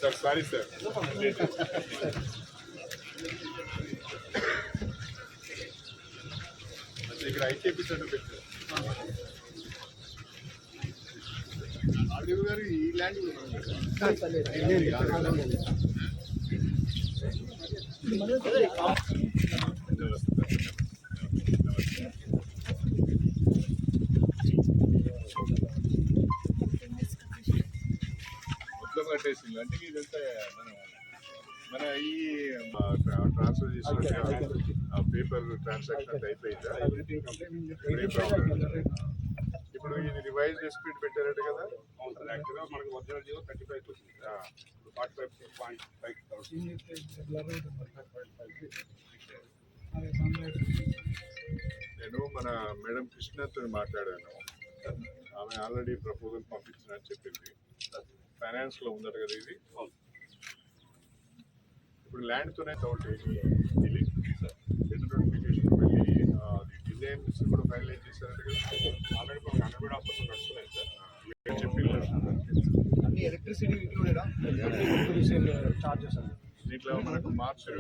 Sir sorry sir ఇక్కడ IKP centre పెట్టారు RDO గారు ఈ ల్యాండ్ మొత్తం కట్టేసింది అంటే ఇదంతా మన ఈ ట్రాన్స్ఫర్ చేసిన పేపర్ ట్రాన్సాక్షన్ అంతా అయిపోయిందా ఇప్పుడు ఇది రివైజ్డ్ ఎస్పీడ్ పెట్టారట కదా యాక్చువల్గా మనకు ఒరిజినల్ జీవో 35 వచ్చింది 45.5 నేను మన మేడం కృష్ణతో మాట్లాడాను ఆమె ఆల్రెడీ ప్రపోజల్ పంపించిన చెప్పింది ఫైనాన్స్ లో ఉందట కదా ఇది ఇప్పుడు ల్యాండ్ తోనే నోటిఫికేషన్ వెళ్ళి డిజైన్స్ కూడా ఫైనలైజ్ చేశారంట కదా ఆల్రెడీ మనకు అండర్గ్రౌండ్ హాస్పిటల్ నడుస్తున్నాయి సార్ చెప్పింది అన్ని ఎలక్ట్రిసిటీ ఇంక్లూడెడా చార్జెస్ దీంట్లో మనకు మార్చర్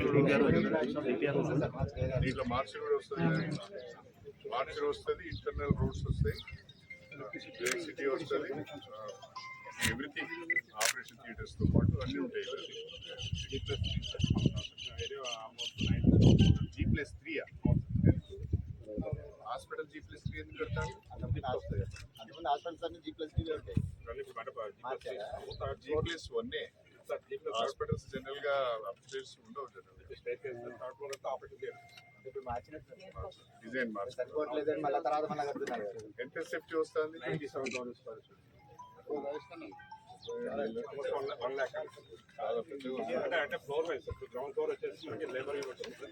దీంట్లో మార్చర్ కూడా వస్తుంది మార్చర్ వస్తుంది ఇంటర్నల్ రోడ్స్ వస్తాయి ఎలక్ట్రిసిటీ వస్తుంది ఎవ్రీథింగ్ ఆపరేషన్ థియేటర్స్తో పాటు అన్నీ ఉంటాయి G+3 హాస్పిటల్ G+3 ఎందుకు కడతాను హాస్పిటల్స్ అన్ని G+3 ఉంటాయి G+1 హాస్పిటల్స్ జనరల్ గా అప్స్టేర్స్ ఉండవు డిజైన్ సరిపోవట్లేదని మళ్ళీ తర్వాత మళ్ళీ కడుతున్నారు ఎంత సేఫ్టీ వస్తుంది 27,000 అంటే ఫ్లోర్ వైజ్ గ్రౌండ్ ఫ్లోర్ వచ్చేసి labour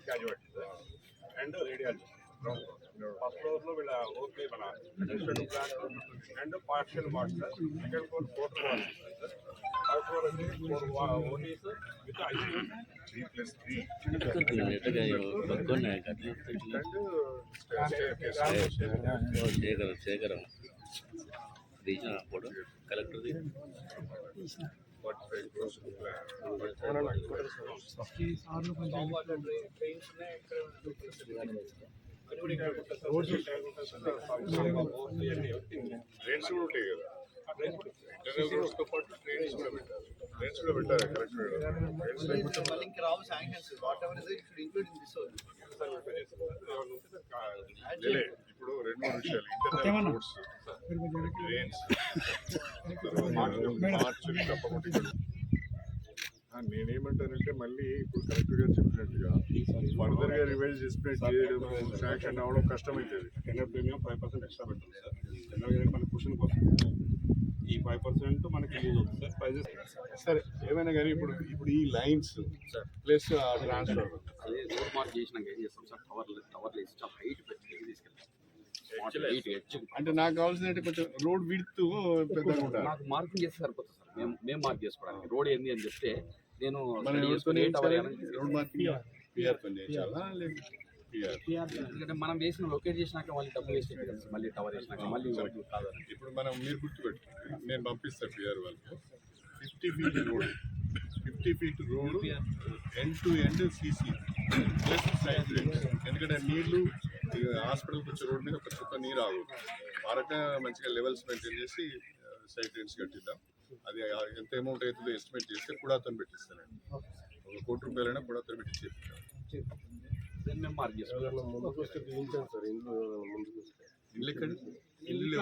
graduate and radiology first floor లో వీళ్ళ ఓకే మన administrative plan and partial master second floor total master third floor వచ్చి 4 ఓటీస్ విత్ ఐసీయూ శేఖరం తీసిన ఫోటో కలెక్టర్ ట్రైన్స్ కూడా ఉంటాయి కదా ఇంటర్నల్ రోడ్స్ తో పాటు ట్రైన్స్ కూడా పెట్టారు ట్రైన్స్ కూడా పెట్టారు కలెక్టర్ ఇప్పుడు 2-3 విషయాలు ఇంటర్నల్ రోడ్స్ ట్రైన్స్ మార్చ్ తప్పకుండా నేనేమంటానంటే మళ్ళీ ఇప్పుడు కలెక్టర్ గారు చెప్పినట్టుగా ఫర్దర్ గా రివైజ్ ఎస్టిమేట్ చేయడం శాంక్షన్ అవడం కష్టమవుతుంది టెండర్ ప్రీమియం 5% ఎక్స్ట్రా పెట్టాలి సార్ టెండర్ మన క్వశ్చన్ కోసం ఈ 5% మనకి యూజ్ అవుతుంది సార్ ప్రైజెస్ సరే ఏమైనా కానీ ఇప్పుడు ఈ లైన్స్ ప్లస్ ట్రాన్స్ఫర్ అదే రోడ్ మార్క్ చేసినాక ఏం చేస్తాం సార్ టవర్లు వేసి చాలా హైట్ పెట్టి తీసుకెళ్తాం అంటే నాకు కావాల్సిన కొంచెం రోడ్ విడ్త్ పెద్దగా ఉండాలి నాకు మార్కింగ్ చేస్తే సరిపోతుంది సార్ మేము మార్క్ చేసుకోవడానికి రోడ్ ఏంది అని చెప్తే నేను రోడ్ మార్కింగ్ పిఆర్ పని చేయాలా లేదు ఎందుకంటే మనం వేసిన లొకేట్ చేసినాక మళ్ళీ డబ్బులు వేస్ట్ అవుతుంది సార్ మళ్ళీ టవర్ వేసినాక మళ్ళీ కాదు ఇప్పుడు మీరు గుర్తుపెట్టుకోండి నేను పంపిస్తాను పిఆర్ వాళ్ళకి 50 feet road 50 feet road end to end CC plus side drains ఎందుకంటే నీళ్లు హాస్పిటల్కి వచ్చే రోడ్ మీద ఒక చుక్క నీరు ఆగు ఆ రకంగా మంచిగా లెవెల్స్ మెయింటైన్ చేసి సైడ్ డ్రైన్స్ కట్టిద్దాం అది ఎంత అమౌంట్ అవుతుందో ఎస్టిమేట్ చేస్తే కూడాతో పెట్టిస్తానండి ₹1 కోటి కూడాతో పెట్టి చేపిస్తాను మేము మార్క్ చేసుకోవాలి ఇల్లు ఎక్కడ ఇల్లు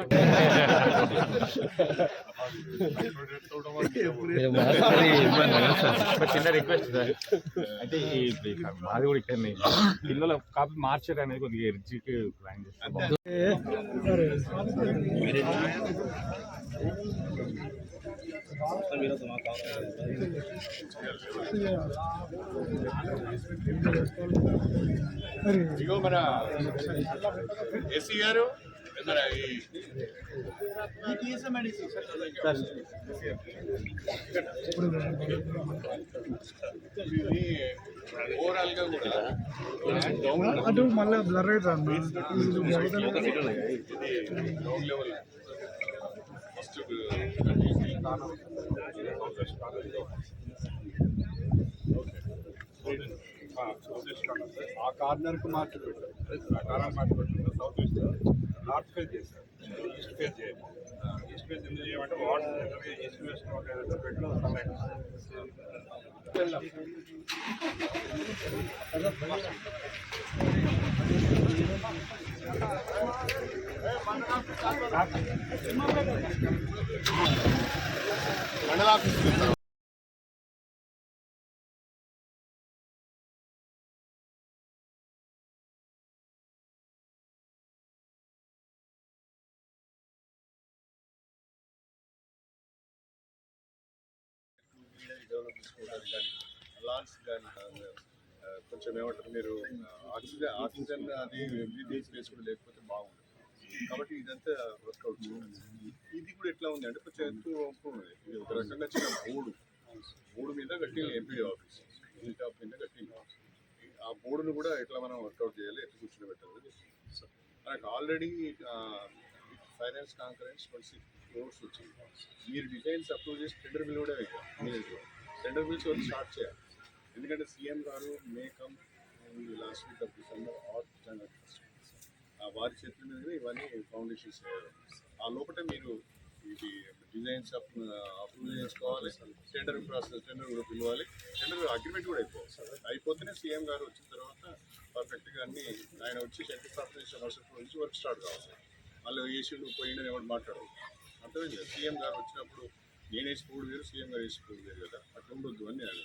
చిన్న రిక్వెస్ట్ సార్ అంటే మాది కూడా ఇక్కడ పిల్లల కాపీ మార్చారు అనేది కొద్దిగా ఎర్జీకి ప్లాన్ చేస్తాం ఇగో మన ఏసీ గారు మన ఓవరాల్ గా కూడా అటు మళ్ళీ బ్లర్ అవుతుంది ground level first corner south west corner south west corner sir. ఆ కార్నర్కు మార్చి పెట్టారు. కార్నర్ మార్చి పెట్టింది. సౌత్ వెస్ట్ నార్త్ ఫేస్ చేశారు, ఈస్ట్ ఫేస్ చేయము. ఈస్ట్ ఫేస్ ఎందుకు చేయమంటే వాటర్ ఈస్ట్ వెస్ట్ పెట్టిన సన్లైట్ మండల ఆఫీస్ డెవలప్ చేసుకోవడానికి కానీ లాన్స్ కానీ కొంచెం ఏమంటారు మీరు ఆక్సిజన్ అది ఎవ్రీడే స్పేస్ కూడా లేకపోతే బాగుంటుంది. కాబట్టి ఇదంతా వర్కౌట్ ఇది కూడా ఎట్లా ఉంది అంటే కొంచెం ఎంతో ఉంది. ఇది ఒక రకంగా చిన్న బోర్డు మీద కట్టిన ఎంపీ ఆఫీస్ టాప్ మీద కట్టిన ఆ బోర్డును కూడా ఎట్లా మనం వర్కౌట్ చేయాలి, ఎట్లా కూర్చొని పెట్టాలి. మనకు ఆల్రెడీ ఫైనాన్స్ కాన్ఫరెన్స్ 26 crores వచ్చింది. మీరు డిజైన్స్ అప్రూవ్ చేసి టెండర్ బిల్ కూడా టెండర్ బిల్స్ వరకు స్టార్ట్ చేయాలి. ఎందుకంటే సీఎం గారు may come last week of December or January 1st వారి చేతుల మీద ఇవన్నీ ఫౌండేషన్స్ చేయాలి. ఆ లోపల మీరు ఇది డిజైన్స్ అప్రూవ్ చేసుకోవాలి, టెండర్ కూడా పిలవాలి, టెండర్ అగ్రిమెంట్ కూడా అయిపోతేనే సీఎం గారు వచ్చిన తర్వాత పర్ఫెక్ట్గా అన్ని ఆయన వచ్చి శంకుస్థాపన చేసిన వర్షం నుంచి వర్క్ స్టార్ట్ కావాలి. మళ్ళీ ఏసీలు పోయిన ఎవరు మాట్లాడరు. అర్థమైంది కదా, సీఎం గారు వచ్చినప్పుడు నేను వేసి పూడు వేరు, సీఎం గారు వేసి పూడు వేరు కదా, అట్లా ఉండొద్దు అని నేను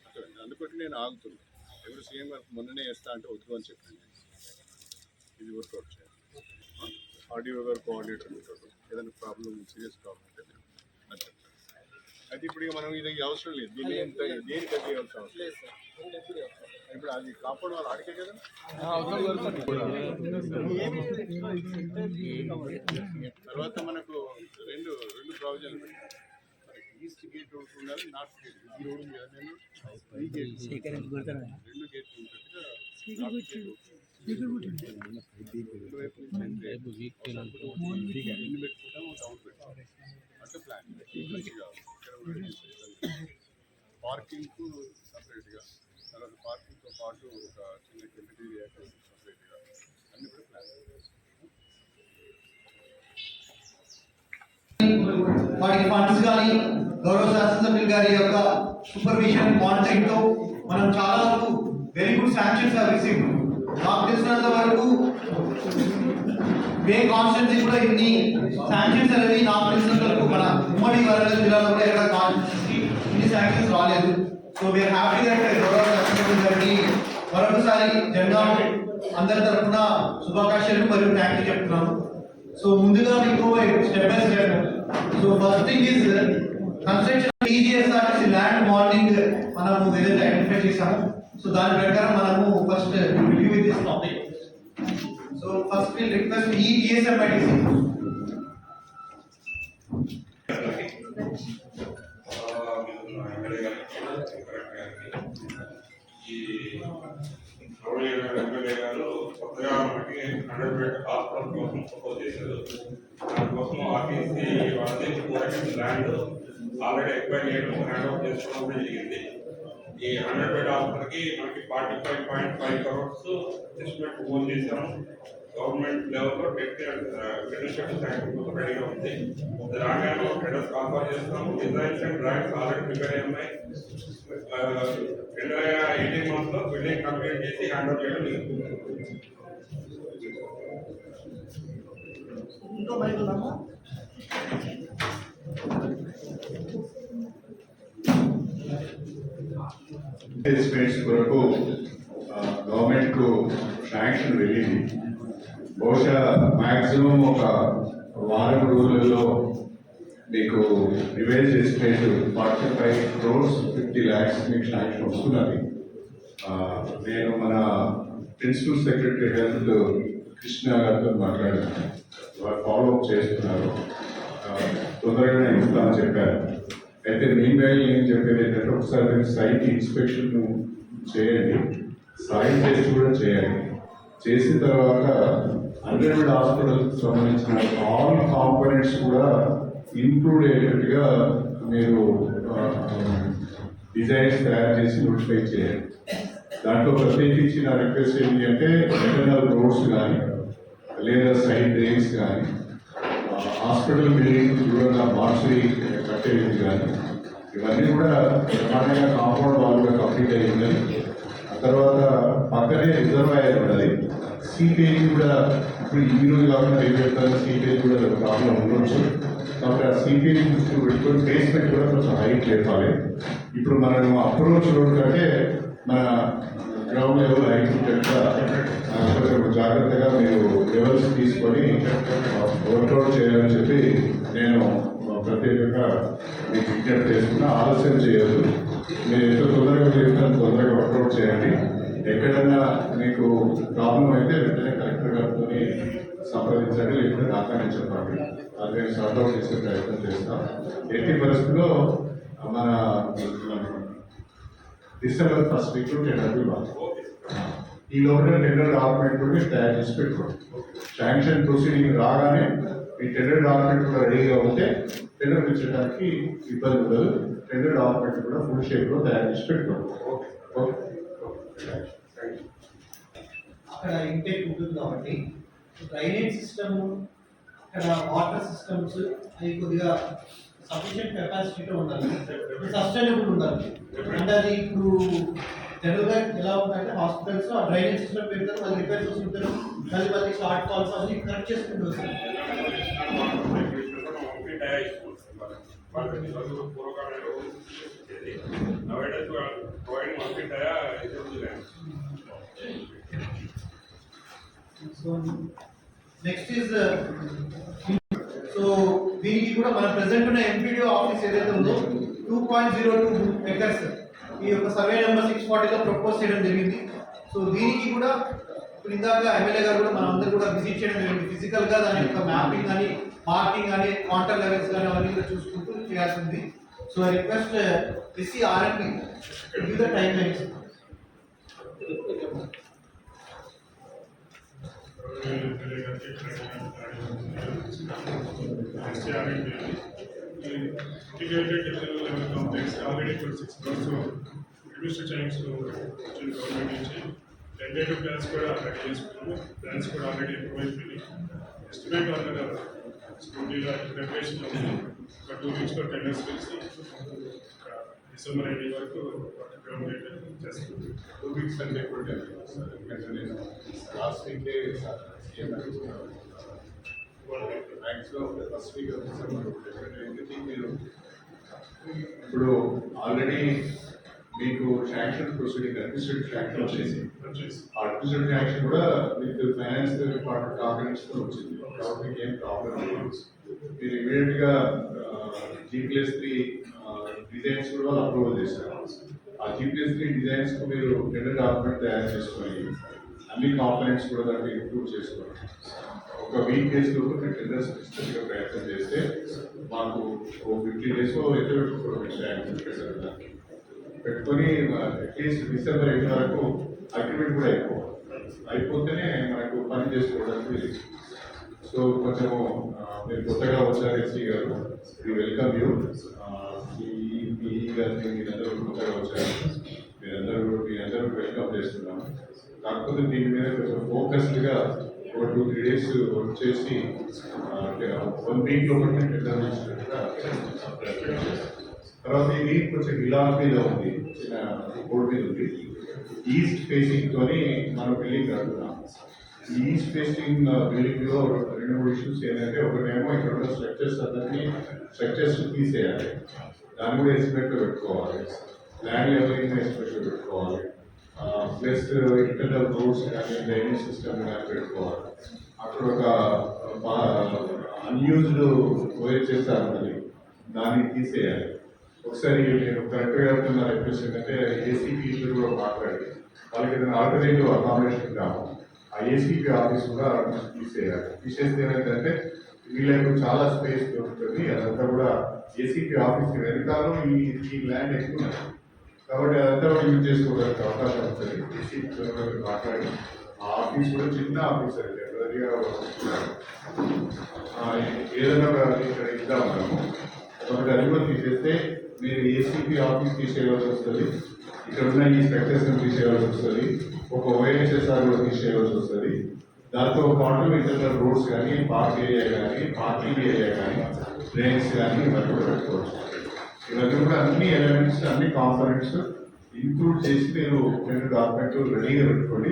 అర్థమైంది. అందుకని నేను ఆగుతున్నాను. ఎవరు సీఎం గారు మొన్ననే వేస్తా అంటే వద్దు అని చెప్పాను. ఇది వర్కౌట్ చేయాలి. ఆర్డీఓ గారు కోఆర్డినేటర్ ఉంటారు, ఏదైనా ప్రాబ్లం సీరియస్ ప్రాబ్లం అంటే అంటే అయితే ఇప్పుడు మనం ఇది అవసరం లేదు, దీన్ని దేనికి అది చేయాల్సిన అవసరం లేదు. ఇప్పుడు అది కాపాడు వాళ్ళు ఆడికే కదా. తర్వాత మనకు రెండు ప్రావిజన్లు పెట్టారు. ఈస్ట్ గేట్ ఒకటి ఉండాలి, నార్త్ గేట్ ఈ రోడ్డు మీద నేను ఈ గేట్ 2 గేట్లు ఉంటుందిగా నార్త్ గేట్ ఇల్లు పెట్టుకుంటాము, టౌన్ పెట్టుకుంటాం అంటే ప్లాన్ మంచిగా. పార్కింగ్కు సపరేట్గా, తర్వాత పార్కింగ్తో పాటు ఒక చిన్న కెఫెటీరియా సపరేట్గా అన్ని కూడా ప్లాన్. వాటికి ఫండ్స్ కానీ గౌరవ శాసనసభ్యులు గారి యొక్క సూపర్విజన్ మానిటరింగ్ తో మనం చాలా వరకు very good sanctions have received. నాకు తెలిసినంత వరకు వే కాన్స్టిట్యున్సీ కూడా ఇన్ని శాంక్షన్స్ అనేది నాకు తెలిసినంత వరకు మన ఉమ్మడి వరంగల్ జిల్లాలో కూడా ఎక్కడ కాన్స్టిట్యున్సీ ఇన్ని శాంక్షన్స్ రాలేదు. సో వీఆర్ హ్యాపీ దట్ గౌరవ శాసనసభ్యులు గారికి మరొకసారి జనగాం అందరి తరఫున శుభాకాంక్షలు మరియు థ్యాంక్ యూ చెప్తున్నాను. సో ముందుగా మీకు step by step. So first thing is construction TGSRTC land morning మనము ఏదైతే ఐడెంటిఫై చేసాము, సో దాని ప్రకారం మనము first review with this topic. So first will request ఈ టీఎస్ఎంఐటీసీ ఈ ఎమ్మెల్యే గారు కొత్తగా మనకి 100 బెడ్ హాస్పిటల్ కోసం ప్రపోజ్ చేశారు. దానికోసం ఆర్టీసీ వాళ్ళది 4 acres ల్యాండ్ ఆల్రెడీ ఎక్వైర్ చేయడం, హ్యాండ్ ఓవర్ చేసుకోవడం కూడా జరిగింది. ఈ 100 బెడ్ హాస్పిటల్కి మనకి 45.5 crores ఎస్టిమేట్ ప్రపోజ్ చేశాము. గవర్నమెంట్ లెవెల్లో టెక్నికల్ శాంక్షన్ కోసం రెడీగా ఉంది. రాగానే టెండర్స్ కాన్ఫర్ చేస్తాము. Designs and drawings already prepare అయి ఉన్నాయి. 18 months లో బిల్డింగ్ కంప్లీట్ చేసి హ్యాండ్ ఓవర్ చేయడం జరుగుతుంది. స్పేస్ కొరకు గవర్నమెంట్ శాంక్షన్ వెళ్ళింది. బహుశా మ్యాక్సిమం ఒక వారం రోజులలో మీకు రివైజ్ ఎస్టిమేట్ 45 crores 50 lakhs మీకు శాంక్షన్ వస్తున్నది. నేను మన ప్రిన్సిపల్ సెక్రటరీ హెల్త్ కృష్ణ గారితో మాట్లాడాను. వారు ఫాలోఅప్ చేస్తున్నారు, తొందరగానే ఇస్తామని చెప్పారు. అయితే మీన్వైల్ నేను చెప్పేది ఏంటంటే ఒకసారి మీరు సైట్ ఇన్స్పెక్షన్ చేయండి, సాయిల్ టెస్ట్ కూడా చేయండి. చేసిన తర్వాత 100 బెడ్ హాస్పిటల్కి సంబంధించిన ఆల్ కాంపోనెంట్స్ కూడా ఇంక్లూడ్ అయ్యేటట్టుగా మీరు డిజైన్స్ తయారు చేసి నోటిఫై చేయండి. దాంట్లో ప్రత్యేకించి నా రిక్వెస్ట్ ఏంటి అంటే ఇంటర్నల్ రోడ్స్ కానీ లేదా సైడ్ డ్రైన్స్ కానీ హాస్పిటల్ బిల్డింగ్ దూరంగా మార్చి కట్టేది కానీ ఇవన్నీ కూడా ప్రధానంగా కాంపౌండ్ వాళ్ళు కూడా కంప్లీట్ అయ్యి ఉండాలి. ఆ తర్వాత పక్కనే రిజర్వాయర్ ఉండాలి. సీపేజ్ కూడా ఇప్పుడు ఈ రోజు కాకుండా రేపు చెప్తాను సీపేజ్ కూడా ప్రాబ్లం ఉండొచ్చు. కాబట్టి ఆ సీపేజ్ దృష్టి పెట్టుకొని బేస్మెంట్ కూడా కొంచెం హైట్ లేపాలి. ఇప్పుడు మనం అప్రోచ్ రోడ్ కంటే మన గ్రౌండ్ లెవెల్ హైట్ కొంచెం జాగ్రత్తగా మీరు లెవెల్స్ తీసుకొని వర్కౌట్ చేయాలని చెప్పి నేను ప్రత్యేకంగా మీకు విజ్ఞప్తి చేసుకున్నా. ఆలస్యం చేయొద్దు. మీరు ఎంత తొందరగా చేస్తారో తొందరగా వర్కౌట్ చేయండి. ఎక్కడైనా మీకు ప్రాబ్లం అయితే వెంటనే కలెక్టర్ గారితో సంప్రదించండి, లేకపోతే నాకనే చెప్పండి. అది నేను సార్ట్అవుట్ చేసే ప్రయత్నం చేస్తాం. ఎట్టి పరిస్థితుల్లో మన డిసెంబర్ 1st వీక్లో టెండర్ ఇవ్వాలి. ఈ లోపల టెండర్ డాక్యుమెంట్ కూడా తయారు చేసి పెట్టుకోండి. శాంక్షన్ ప్రొసీడింగ్ రాగానే ఈ టెండర్ డాక్యుమెంట్ కూడా రెడీగా ఉంటే టెండర్ ఇచ్చడానికి ఇబ్బంది ఉండదు. టెండర్ డాక్యుమెంట్ కూడా ఫుల్ షేప్లో తయారు చేసి పెట్టుకోండి. ఓకే. అక్కడ ఇంటేక్ ఉంటుంది కాబట్టి డ్రైనేజ్ సిస్టమ్, అక్కడ వాటర్ సిస్టమ్స్ అవి కొద్దిగా సఫిషియెంట్ కెపాసిటీతో ఉండాలి, సస్టైనబుల్ ఉండాలి. అంటే అది ఇప్పుడు జనరల్గా ఎలా ఉందంటే హాస్పిటల్స్ ఆ డ్రైనేజ్ సిస్టమ్ పెడతారు, మళ్ళీ రిపేర్ చూస్తుంటారు, మళ్ళీ షార్ట్ కాల్స్ అన్ని కరెక్ట్ చేసుకుంటూ వస్తారు. సో నెక్స్ట్ ఈజ్ సో దీనికి కూడా మన ప్రెసెంట్ ఉన్న ఎంపీడీఓ ఆఫీస్ ఏదైతే ఉందో 2.02 ఎకర్స్ ఈ యొక్క సర్వే నెంబర్ 640లో ప్రపోజ్ చేయడం జరిగింది. సో దీనికి కూడా ఇప్పుడు ఇందాక ఎమ్మెల్యే గారు కూడా మనం అందరూ కూడా విజిట్ చేయడం జరిగింది. ఫిజికల్గా దాని యొక్క మ్యాపింగ్ కానీ మార్కింగ్ కానీ వాటర్ లెవెల్స్ కానీ అవన్నీ కూడా చూసుకుంటూ చేయాల్సి ఉంది. So I request SC RMP give the time lines. Integrated level complex already for 6 months reduced times to government నుంచి tentative plans కూడా already చేసుకున్నాము. Plans కూడా already approved అయిపోయి estimate ఆల్రెడీ స్కూటీలో ప్రిపరేషన్ ఉంది. ఒక 2 weeks లో టెండర్స్ పిలిచి డిసెంబర్ 8 వరకు గవర్నమెంట్ చేస్తుంది. 2 weeks అంటే కూడా లాస్ట్ వీకే maximum first week of December. మీరు ఇప్పుడు ఆల్రెడీ మీకు శాంక్షన్ ప్రొసీడింగ్ అడ్మినిస్ట్రేటివ్ శాంక్షన్ వచ్చేసి ఆ అడ్మినిస్ట్రేటివ్ శాంక్షన్ కూడా మీకు ఫైనాన్స్ డిపార్ట్మెంట్ ఆర్గనైజ్తో వచ్చింది. కాబట్టి మీకు ఏం ప్రాబ్లం లేదు. మీరు ఇమీడియట్గా G+3 డిజైన్స్ కూడా వాళ్ళు అప్రూవల్ చేశారు. ఆ G+3 డిజైన్స్కు మీరు టెండర్ డాక్యుమెంట్ తయారు చేసుకొని అన్ని కాంపోనెంట్స్ కూడా దాన్ని ఇంక్లూడ్ చేసుకోండి. ఒక వీక్ డేస్లో మీరు టెండర్స్ డిస్ట్రిక్ట్గా ప్రయత్నం చేస్తే మాకు 50 days ఎక్కడ పెట్టుకొని అట్లీస్ట్ డిసెంబర్ 8 వరకు అగ్రిమెంట్ కూడా అయిపోతేనే మనకు పని చేసుకోవడానికి. సో కొంచెము మీరు కొత్తగా వచ్చారు ఎస్సీ గారు, వీ వెల్కమ్ యూ. ఈ గారిని మీరందరూ కొత్తగా వచ్చారు, మీరందరూ వెల్కమ్ చేస్తున్నాము. కాకపోతే దీని మీద కొంచెం ఫోకస్డ్గా ఒక 2-3 days వర్క్ చేసి 1 week లో కూడా టెండర్ చేసినట్టుగా. తర్వాత ఇది కొంచెం హిలాల్ మీద ఉంది, చిన్న బోర్డు మీద ఉంది. ఈస్ట్ ఫేసింగ్ తోని మనం బిల్డింగ్ కడుతున్నాం. ఈ ఈస్ట్ ఫేసింగ్ బిల్డింగ్ లో 2-3 ఇష్యూస్ ఏంటంటే, ఒకటేమో ఇక్కడ ఉన్న స్ట్రక్చర్స్ తీసేయాలి, దాన్ని కూడా ఎస్టిమేట్లో పెట్టుకోవాలి. ల్యాండ్ లెవెలింగ్ ఎస్టిమేట్లో పెట్టుకోవాలి. ప్లస్ ఇంటర్నల్ రోడ్స్ కానీ డ్రైనేజ్ సిస్టమ్ కానీ పెట్టుకోవాలి. అక్కడ ఒక అన్యూజ్డ్ ఓఎస్ చేస్తారు, మరి దాన్ని తీసేయాలి. ఒకసారి నేను కరెక్ట్గా చెప్తున్న రిక్వెస్ట్ ఏంటంటే, ఏసీపీ కూడా మాట్లాడి వాళ్ళకి ఏదైనా ఆల్టర్నేటివ్ అకామిడేషన్ కావాలి. ఆ ఏసీపీ ఆఫీస్ కూడా తీసేయాలి. తీసేస్తే ఏమైందంటే వీళ్ళకు చాలా స్పేస్ దొరుకుతుంది. అదంతా కూడా ఏసీపీ ఆఫీస్ వెనకాల ఈ ల్యాండ్ ఎక్కువ, కాబట్టి అదంతా కూడా యూజ్ చేసుకోవడానికి అవకాశం ఉంటుంది. ఏసీపీ మాట్లాడి ఆ ఆఫీస్ కూడా చిన్న ఆఫీస్ అండి, టెంపరీగా ఏదైనా ఇక్కడ ఇద్దాం మనము ఒకటి అది కూడా తీసేస్తే మీరు ఏసీపీ ఆఫీస్ తీసేయవలసి వస్తుంది, ఇక్కడ ఉన్న ఈ స్ట్రక్చర్స్ని తీసేయవలసి వస్తుంది, ఒక ఓఎన్హెచ్ఎస్ఆర్ కూడా తీసేయవలసి వస్తుంది. దాంతో పాటు ఇంటర్నల్ రోడ్స్ కానీ, పార్క్ ఏరియా కానీ, పార్కింగ్ ఏరియా కానీ, డ్రైన్స్ కానీ ఇవన్నీ కూడా పెట్టుకోవచ్చు. ఇవన్నీ కూడా అన్ని ఎలిమెంట్స్, అన్ని కాంపోనెంట్స్ ఇంక్లూడ్ చేసి మీరు రెండు డాక్యుమెంట్ రెడీగా పెట్టుకోండి.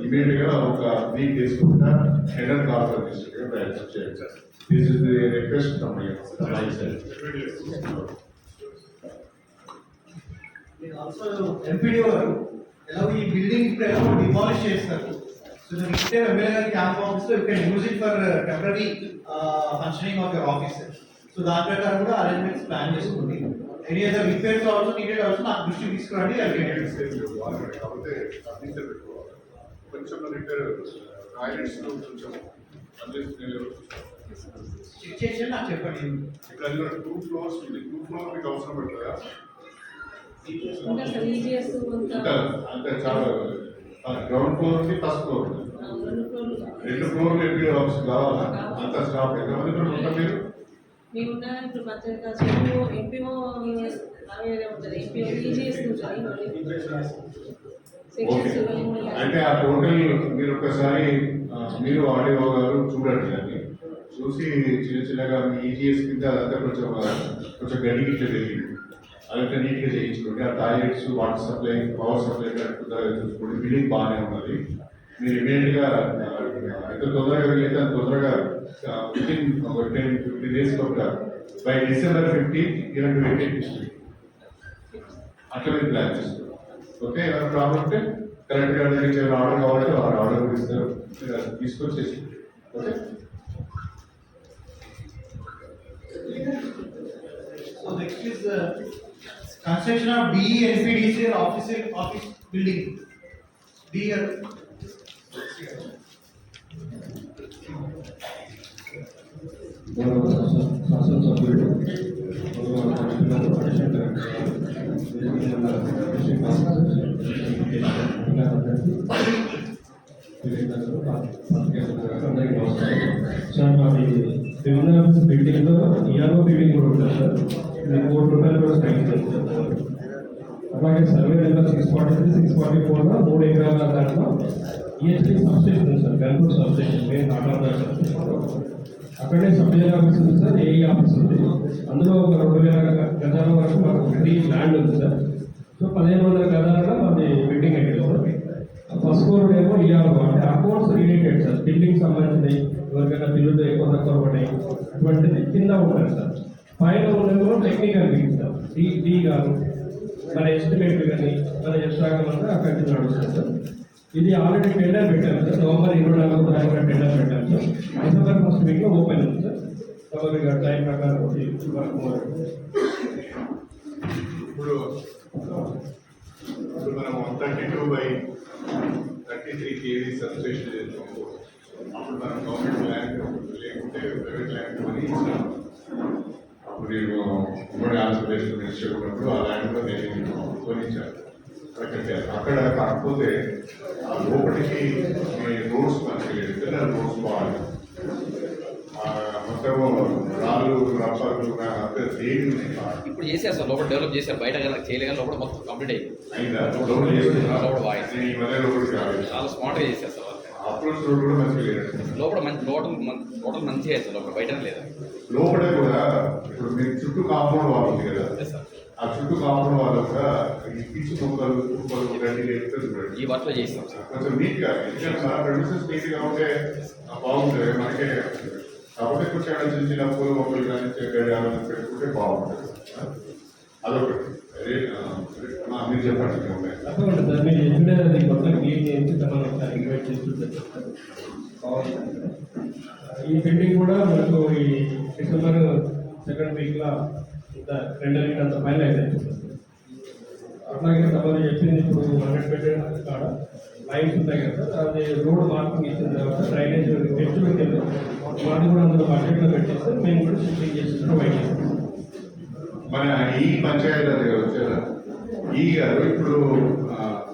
ఇమీడియట్గా ఒక వీక్ తీసుకుంటా హెడర్ డాక్యుమెంట్ తీసుకుంటే ప్రయత్నం చేయండి sir. This is the request from my side. Also MPDO గారు ఎలా ఈ బిల్డింగ్ ఇప్పుడు ఎలా డిమాలిష్ చేస్తారు. సో ఇస్తే ఎమ్మెల్యే గారి క్యాంప్ ఆఫీస్ లో you can use it for temporary functioning of your office. So దాని ప్రకారం కూడా అరేంజ్మెంట్స్ ప్లాన్ చేసుకోండి. Any other repairs also needed also నాకు దృష్టికి తీసుకురండి. కాకపోతే ఫర్నిచర్ పెట్టుకోవాలి. కొంచెం రిపేర్ టాయిలెట్స్ కొంచెం చెక్ చేసి నాకు చెప్పండి. ఇక్కడ అది కూడా 2 floors ఉంది. 2 floors మీకు అవసరం పడుతుందా? అంతే చాలా. గ్రౌండ్ ఫ్లోర్ ఉంది, ఫస్ట్ ఫ్లోర్ ఉంది. 2 ఫ్లోర్లు ఎప్పుడు అవసరం కావాలా? అంత స్టాఫ్ ఎంతమంది కూడా ఉంటాం మీరు? మేమున్నా ఇప్పుడు పచ్చగా ఎంపీఓ ఉంటుంది, ఎంపీఓ ఈజీఎస్ ఉంటుంది. ఓకే. అంటే ఆ టోటల్ మీరు ఒకసారి మీరు ఆడియో గారు చూడండి, దాన్ని చూసి చిన్న చిన్నగా మీ ఈజీఎస్ కింద అదంతా కొంచెం గడ్డి గిట్ల తెలియదు, అదంతా నీట్గా చేయించుకోండి. ఆ toilets, water supply, power supply కరెక్ట్గా చూసుకోండి. బిల్డింగ్ బాగానే ఉన్నది. మీరు ఇమీడియట్గా ఎంత తొందరగా వీలైతే అంత తొందరగా వితిన్ ఒక 10-15 days బై December 15 ఇలాంటి వెకేట్ అట్లా మీరు ప్లాన్ చేస్తారు. ఓకే, ఏమైనా ప్రాబ్లం ఉంటే కరెక్ట్గా దగ్గర ఆర్డర్ కావాలంటే వారు ఆర్డర్ కూడా ఇస్తారు, మీరు అది తీసుకొచ్చేసి. Okay, So next is construction of DENPDCL office building. D sir మాది బిల్డింగ్ లో ఈఆర్ఓ బిల్డింగ్ కూడా ఉంటుంది సార్. ఇది 4 రూపాయలు కూడా స్ట్రైక్ చేస్తారు సార్. అలాగే సర్వే నెంబర్ 643, 644 లో 3 ఎకరాల దాంట్లో ఈఎస్టీ సబ్స్టేషన్ ఉంది sir. Ganpur substation main Autonagar substation. అక్కడే సబ్ డివిజన్ ఆఫీస్ ఉంది సార్, ఏఈ ఆఫీస్ ఉంది. అందులో ఒక 2000 గజాల వరకు మాకు ఫ్రీ ల్యాండ్ ఉంది సార్. సో 1500 గజాలలో మాది బిల్డింగ్ అయింది సార్. ఫస్ట్ ఫ్లోర్ ఏమో ఈఆర్ఓ అంటే అకౌంట్స్ రిలేటెడ్ సార్, బిల్డింగ్ సంబంధించినవి, ఎవరికైనా బిల్లులు ఎక్కువ తక్కువ పడ్డాయి అటువంటిది కింద ఉంటారు సార్. పైన ఉన్నేమో టెక్నికల్ బిల్డింగ్ సార్. డి గారు మన ఎస్టిమేట్ కానీ మన ఎక్స్ట్రాగా అంతా అక్కడి నడుస్తుంది సార్. ఇది ఆల్రెడీ టెండర్ పెట్టాము సార్. నవంబర్ 24 తారీఖున టెండర్ పెట్టాము సార్. డిసెంబర్ 1st వీక్లో ఓపెన్ ఉంది సార్. కాబట్టి టైం ప్రకారం ఇప్పుడు మనం 32/33 kV సబ్స్టేషన్ చేస్తాము. అప్పుడు మనం గవర్నమెంట్ ల్యాండ్ లేకుంటే ప్రైవేట్ ల్యాండ్ కొని ఇస్తాం. అప్పుడు నేను ఉమ్మడి ఆంధ్రప్రదేశ్ మినిస్టర్ ఉన్నప్పుడు ఆ ల్యాండ్ కూడా నేను కొనిచ్చాను. అక్కడ కాకపోతే ఆ లోపలికి రోడ్స్ మంచిగా ఇంటర్నల్ రోడ్స్ బాగుంది. మొత్తం రాళ్ళు రప్పలు అంతా తేలి ఇప్పుడు చేశారు సార్, లోపల డెవలప్ చేశారు. బయట చేయలేదు కానీ లోపల మొత్తం కంప్లీట్ అయింది. అయిందా? లోపల చేస్తున్నా లోపల బాగా ఈ మధ్య లోపలికి రాలేదు. చాలా స్మార్ట్గా చేశారు సార్. అప్రోచ్ రోడ్ కూడా మంచిగా లేదు. లోపల మంచి టోటల్ మంచిగా వేస్తారు, లోపల బయట లేదు. లోపల కూడా ఇప్పుడు మీరు చుట్టూ కాంపౌండ్ వాల్ ఉంది కదా, ఆ చుట్టూ కాంపౌండ్ వాల్ కూడా ఈ పిచ్చి కుక్కలు గడ్డి ఈ వర్క్లో చేస్తాం సార్. కొంచెం నీట్గా, ఎందుకంటే మన ప్రొడ్యూసర్స్ నీట్గా ఉంటే బాగుంటుంది మనకే. కాబట్టి కొంచెం చిన్న చిన్న పూల మొక్కలు కానీ గడియాలు పెట్టుకుంటే బాగుంటుంది. అదొకటి. మీరు చెప్పండి. తప్పకుండా సార్, మీరు చెప్పిన అది మొత్తం క్లీన్ చేసి మనం ఒకసారి ఇన్వైట్ చేస్తుంటారు సార్. బాగుంటుంది. ఈ బిల్డింగ్ కూడా మనకు ఈ December 2nd వీక్లో ఇంత 2 వీక్ అంత ఫైనలైజ్ అవుతుంది. అట్లాగే తప్పని చెప్పింది ఇప్పుడు 100 బెడ్ కాడ లైన్స్ ఉన్నాయి కదా సార్, అది రోడ్ మార్కింగ్ ఇచ్చిన తర్వాత డ్రైనేజ్ ఎస్టిమేట్ వాటిని కూడా అందులో బడ్జెట్లో పెట్టేస్తే మేము కూడా షిఫ్టింగ్ చేసి ప్రొవైడ్ చేస్తాం. మన ఈ పంచాయతీ దగ్గర వచ్చారా ఈ గారు ఇప్పుడు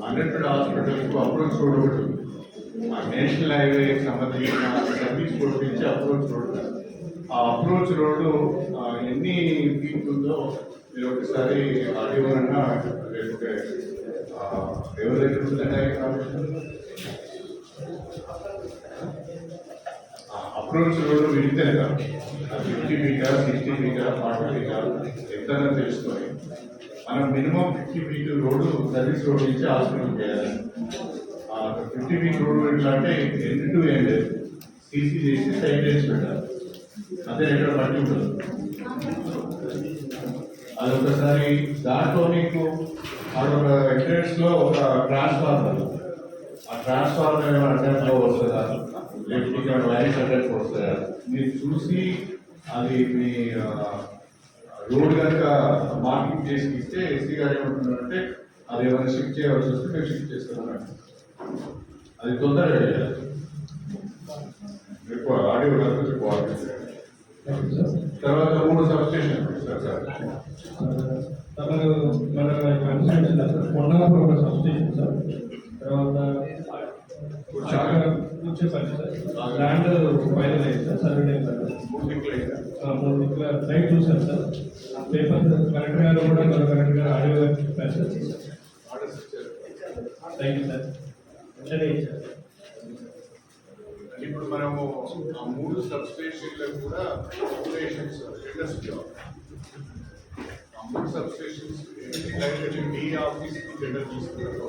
అన్నిటి హాస్పిటల్కు అప్రోచ్ రోడ్ ఒకటి ఉంది. నేషనల్ హైవేకి సంబంధించిన సర్వీస్ రోడ్ నుంచి అప్రోచ్ రోడ్, ఆ అప్రోచ్ రోడ్డు ఎన్ని ఫీట్ ఉందో మీరు ఒకసారి అడిగినా లేకపోతే ఎవరి దగ్గర ఉందంటే అప్రోచ్ రోడ్డు విడితే 50 మీటర్ 60 మీటర్ 40 మీటర్ ఎంతైనా తెలుసుకొని మనం minimum 50 feet road service road నుంచి హాస్పిటల్ చేయాలి. 50 ఫీట్ రోడ్డు ఎట్లా అంటే ఎండ్ టు ఎండ్ సీసీ చేసి సైడ్ చేసి పెట్టాలి. అదే ఎక్కడ పట్టి ఉంటుంది. అదొకసారి దాంట్లో మీకు అదొక ఎంట్రెన్స్ లో ఒక ట్రాన్స్ఫార్మర్, ఆ ట్రాన్స్ఫార్మర్ ఏమైనా అడ్డంలో వస్తుందా లేకపోతే వైర్స్ అడ్డంలో వస్తుందా మీరు చూసి అది మీ రోడ్ కనుక మార్కింగ్ చేసి ఇస్తే ఎస్సీ గారు ఏమంటున్నారంటే అది ఏమైనా షిఫ్ట్ చేయవలసి వస్తే మేము షిఫ్ట్ చేస్తామన్నాడు. అది తొందరగా చేయాలి. ఎక్కువ ఆడియో కొంచెం బాగుంటుంది. తర్వాత 3 సబ్స్టేషన్ సార్ మన కొండాపురం ఒక సబ్స్టేషన్ సార్. తర్వాత వచ్చేసరికి సార్ ల్యాండ్ ఫైనల్ అయింది సార్. సర్వే సార్ 3 దిక్కుల సైట్ చూసారు సార్. పేపర్ కలెక్టర్ గారు కూడా మన కలెక్టర్ గారు ఆడియో గారు చెప్పారు సార్. Thank you sir. ఇప్పుడు మనము ఆ 3 సబ్స్టేషన్లకు కూడా ఆపరేషన్స్ టెండర్స్ ఇచ్చాం. ఆ 3 సబ్స్టేషన్స్ డి ఆఫీస్కి టెండర్ తీసుకున్నారు.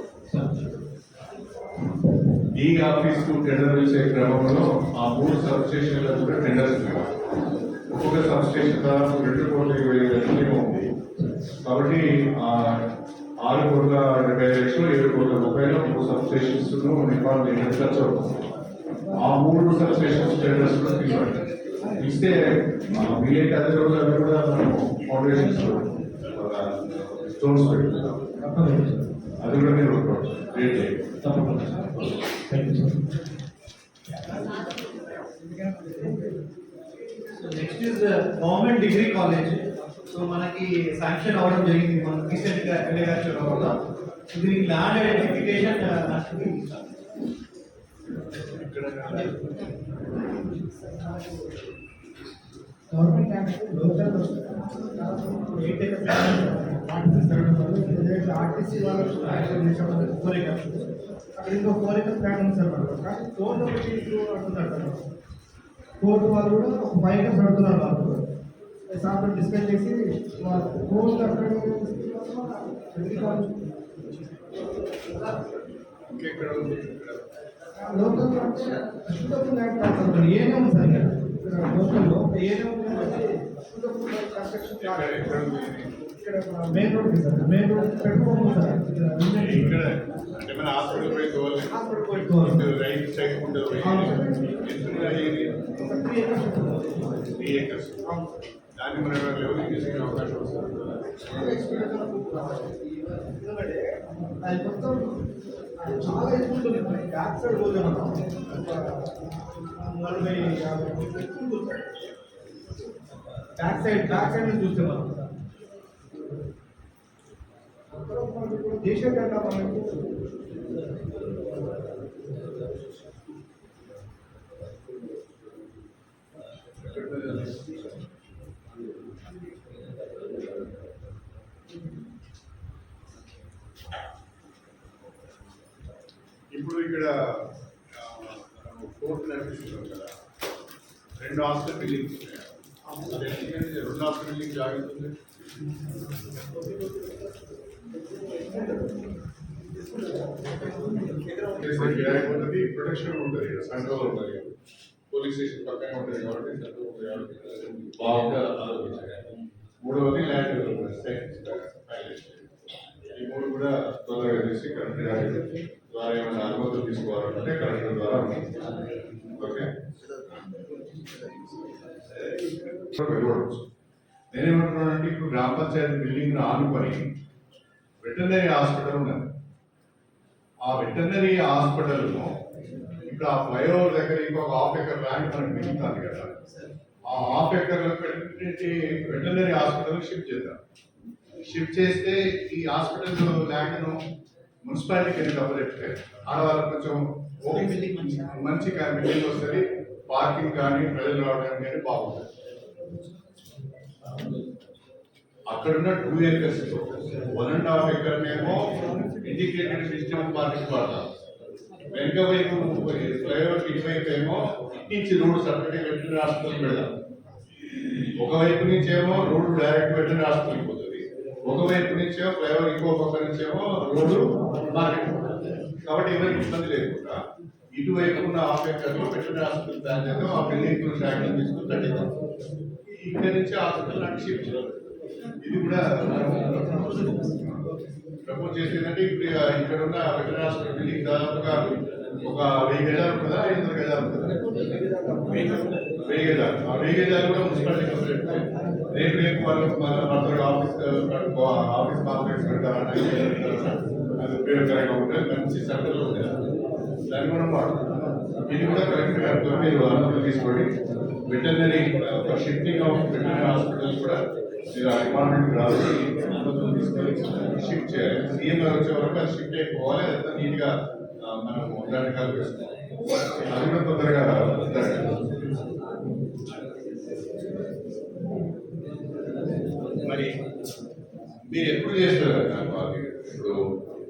డి ఆఫీస్కు టెండర్ ఇచ్చే క్రమంలో ఆ 3 సబ్స్టేషన్లకు కూడా టెండర్స్ ఇవ్వాలి. ఒక్కొక్క సబ్స్టేషన్ దాదాపు 2,20,00,000 ఉంది. కాబట్టి 6,70,00,000 7,30,00,000 3 సబ్స్టేషన్స్ నిర్మాణం చేయడం ఖర్చు అవుతుంది. ఆ 3 సబ్స్టేషన్స్ టెండర్స్ కూడా తీసుకోండి. ఇస్తే వీలైతే అదే రోజు అవి కూడా మనం ఫౌండేషన్స్ స్టోన్స్ పెట్టుకుంటాం. అది కూడా మీరు రేట్ చేయండి. Next is government degree college. So మనకి శాంక్షన్ అవ్వడం జరిగింది మన రీసెంట్ గా ఎలివేషన్ వల్ల. దీనికి ల్యాండ్ ఐడెంటిఫికేషన్ ఆర్టీసీ వాళ్ళు అక్కడ ఇంకో 4 acres ప్లాన్ ఉంది సార్. కానీ కోర్టు అంటున్నారు. కోర్టు వాళ్ళు కూడా ఒక 5 acres అడుగుతున్నారు. వాళ్ళు సార్తో డిస్కస్ చేసి కోర్టు అక్కడ లోకల్ అశుద్ధపు ల్యాండ్ ట్రాన్స్ఫర్ ఏనే ఉంది సార్. లోకల్లో ఏనే ఉంది కన్స్ట్రక్షన్ ఇక్కడ main road sir. Main road పెట్టుకోము సార్. ఇక్కడ అంటే మన హాస్పిటల్ పోయి రైట్ సైడ్ ఉంటుంది. 3 acres దాన్ని మనం లెవెలింగ్ చేసే అవకాశం వస్తుంది. అది మొత్తం చాలా ఎక్కువ బ్యాక్ సైడ్ పోతే మనం 40-50 ఎక్కువ బ్యాక్ సైడ్ నుంచి చూస్తే మనం దేశం కంటే మనకు ఇప్పుడు ఇక్కడ కోర్టు నడిపిస్తున్నాం కదా, 2 హాస్టల్ బిల్డింగ్స్ ఉన్నాయి. 2 హాస్టల్ బిల్డింగ్ జాగ్రత్త ప్రొటెక్షన్ ఉంటుంది. సెంట్రల్ ఉంటుంది, పోలీస్ స్టేషన్ పక్కనే ఉంటుంది కాబట్టి బాగా ఆలోచించారు. 3వది ల్యాండ్ ఈ 3 కూడా తొందరగా చేసి కలెక్టర్ గారి ద్వారా ఏమైనా అనుమతులు తీసుకోవాలంటే కలెక్టర్ ద్వారా ఓకే వెళ్ళవచ్చు. నేనేమంటున్నానంటే ఇప్పుడు గ్రామ పంచాయతీ బిల్డింగ్ ఆనుకొని వెటర్నరీ హాస్పిటల్ ఉన్నది. ఆ వెటర్నరీ హాస్పిటల్లో ఇప్పుడు ఆ ఫ్లైఓవర్ దగ్గర ఇంకొక 1/2 acre ల్యాండ్ మనకు మిగులుతుంది కదా, ఆ 1/2 acre వెటర్నరీ హాస్పిటల్ షిఫ్ట్ చేద్దాం. షిఫ్ట్ చేస్తే ఈ హాస్పిటల్ ల్యాండ్ను మున్సిపాలిటీ కింద అప్పచెప్తే ఆడవాళ్ళకి కొంచెం మంచి బిల్డింగ్ వస్తుంది, పార్కింగ్ కానీ ప్రజలు రావడానికి కానీ బాగుంటుంది. అక్కడున్న 2 acres 1.5 acre ఏమో ఇంటిగ్రేటెడ్ సిస్టమ్ పార్కింగ్ వాడతాం. వెనుక వైపు ఫ్లైఓవర్ ఇటువైపు ఏమో ఇటు రోడ్డు సపరేట్ వెటర్నరీ హాస్పిటల్ పెడదాం. ఒకవైపు నుంచేమో రోడ్డు డైరెక్ట్ వెటర్నరీ హాస్పిటల్కి పోతుంది, ఒకవైపు నుంచేమో ఫ్లైఓవర్ ఇంకో పక్క నుంచేమో రోడ్డు మార్కెట్ పోతుంది. కాబట్టి ఎవరికి ఇబ్బంది లేకుండా ఇటువైపు ఉన్న హాఫ్ ఎకర్లో వెటర్నరీ హాస్పిటల్ ప్లాన్ చేద్దాం. ఆ బిల్డింగ్ ట్యాక్లు తీసుకుని కట్టిద్దాం. ఇక్కడ నుంచి హాస్పిటల్ అంటే షిఫ్ట్ చేయాలి. ఇది కూడా ప్రపోజ్ చేసేదంటే ఇప్పుడు ఇక్కడ ఉన్న వెటర్నరీ హాస్పిటల్ బిల్డింగ్ దాదాపుగా ఒక 1000 గజాలు ఉంటుందా, 500 గజాలు ఉంటుందా? 1000 గజాలు. ఆ 1000 గజాలు కూడా మున్సిపాలిటీ రేపు వాళ్ళకి ఆఫీస్ కాంప్లెక్స్ పెట్టాలంటే అది ఉపయోగకరంగా ఉంటుంది. మంచి సెంటర్లో ఉంటుంది, దాన్ని కూడా వాడుతున్నాం. ఇది కూడా కరెక్ట్ గా మీరు అనుమతులు తీసుకోండి. Veterinary shifting of veterinary hospital కూడా మీరు ఆ డిపార్ట్మెంట్ రావాలి, అనుమతులు తీసుకొని షిఫ్ట్ చేయాలి. సీఎం గారు వచ్చే వరకు అది షిఫ్ట్ అయిపోవాలి. అదంతా నీట్ గా మనం దాన్ని కలిపిస్తాం. అది కూడా తొందరగా మరి మీరు ఎప్పుడు చేస్తారు కదా ఇప్పుడు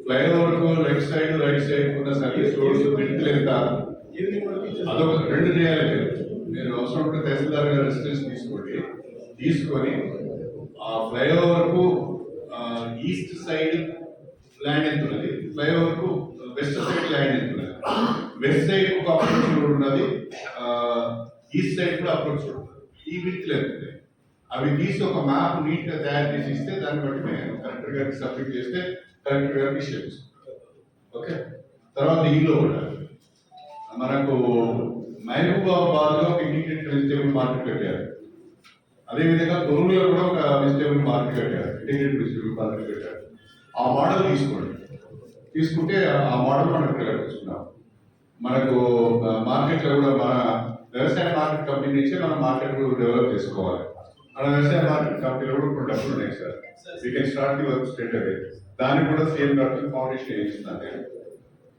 ఫ్లైఓవర్ కు లెఫ్ట్ సైడ్ రైట్ సైడ్ ఉన్న సర్వీస్ రోడ్స్ విడ్త్ ఎంత అదొక 2 చేయాలి. మీరు అవసరం ఉంటే తహసీల్దార్ గారు రెసిడెన్స్ తీసుకొని ఆ ఫ్లైఓవర్ కు ఈస్ట్ సైడ్ ల్యాండ్ ఎంత ఉన్నది, ఫ్లైఓవర్ కు వెస్ట్ సైడ్ ల్యాండ్ ఎంత ఉన్నది, వెస్ట్ సైడ్ ఒక అప్రోచ్ రోడ్ ఉన్నది, ఈస్ట్ సైడ్ కూడా అప్రోచ్ రోడ్ ఉన్నది. ఈ విడ్త్ ఎంత అవి తీసి ఒక మ్యాప్ నీట్ గా తయారు చేసి ఇస్తే దాన్ని బట్టి మేము కలెక్టర్ గారికి సబ్మిట్ చేస్తే కలెక్టర్ గారికి ఇష్యూ ఓకే. తర్వాత ఈలో కూడా మనకు మహబూబాబాద్ లో ఒక ఇంటిగ్రేటెడ్ వెజిటేబుల్ మార్కెట్ కట్టారు. అదేవిధంగా తొర్రూరులో కూడా ఒక వెజిటేబుల్ మార్కెట్ కట్టారు, ఇంటిగ్రేటెడ్ వెజిటేబుల్ మార్కెట్ కట్టారు. ఆ మోడల్ తీసుకుంటే ఆ మోడల్ మనం ఇక్కడ కట్టించుకున్నాం. మనకు మార్కెట్లో కూడా మన వ్యవసాయ మార్కెట్ కంపెనీ నుంచే మనం మార్కెట్ డెవలప్ చేసుకోవాలి. మన వ్యవసాయ మార్కెట్ కంపెనీలో కూడా ఇప్పుడు డబ్బులు ఉన్నాయి sir, we can start the work straight away. దానికి కూడా సీఎం గారు ఫౌండేషన్ వేయిస్తున్నాను.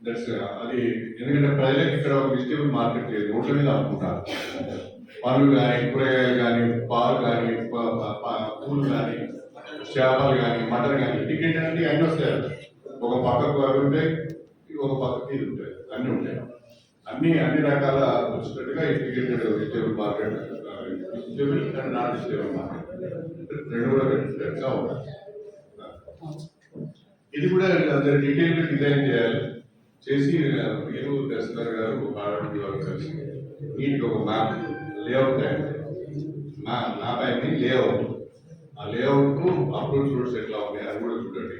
దట్స్ అది ఎందుకంటే ప్రజలకు ఇక్కడ ఒక వెజిటేబుల్ మార్కెట్ లేదు, రోడ్ల మీద అమ్ముకుంటారు. పళ్ళు కానీ, కూరగాయలు కానీ, పాలు కానీ, పూలు కానీ, చేపలు కానీ, మటన్ కానీ, టికెట్ అంటే అన్నీ వస్తాయి. ఒక పక్కకు అవి ఉంటాయి, ఒక పక్కకి ఇది ఉంటాయి, అన్నీ ఉంటాయి. అన్ని రకాల వచ్చేటట్టుగా integrated vegetable market, vegetable and non vegetable market 2 కూడా పెట్టినట్టుగా ఉంటాయి. ఇది కూడా డీటెయిల్ గా డిజైన్ చేసి మీరు తహసీల్దార్ గారు ఆర్డీ గారు కలిసి నీట్గా ఒక మ్యాప్ లేఅవుట్ మ్యాప్ అయింది లేఅవుట్. ఆ లేఅవుట్ కు అప్రోచ్ రోడ్స్ ఎట్లా ఉన్నాయి అది కూడా చూడండి.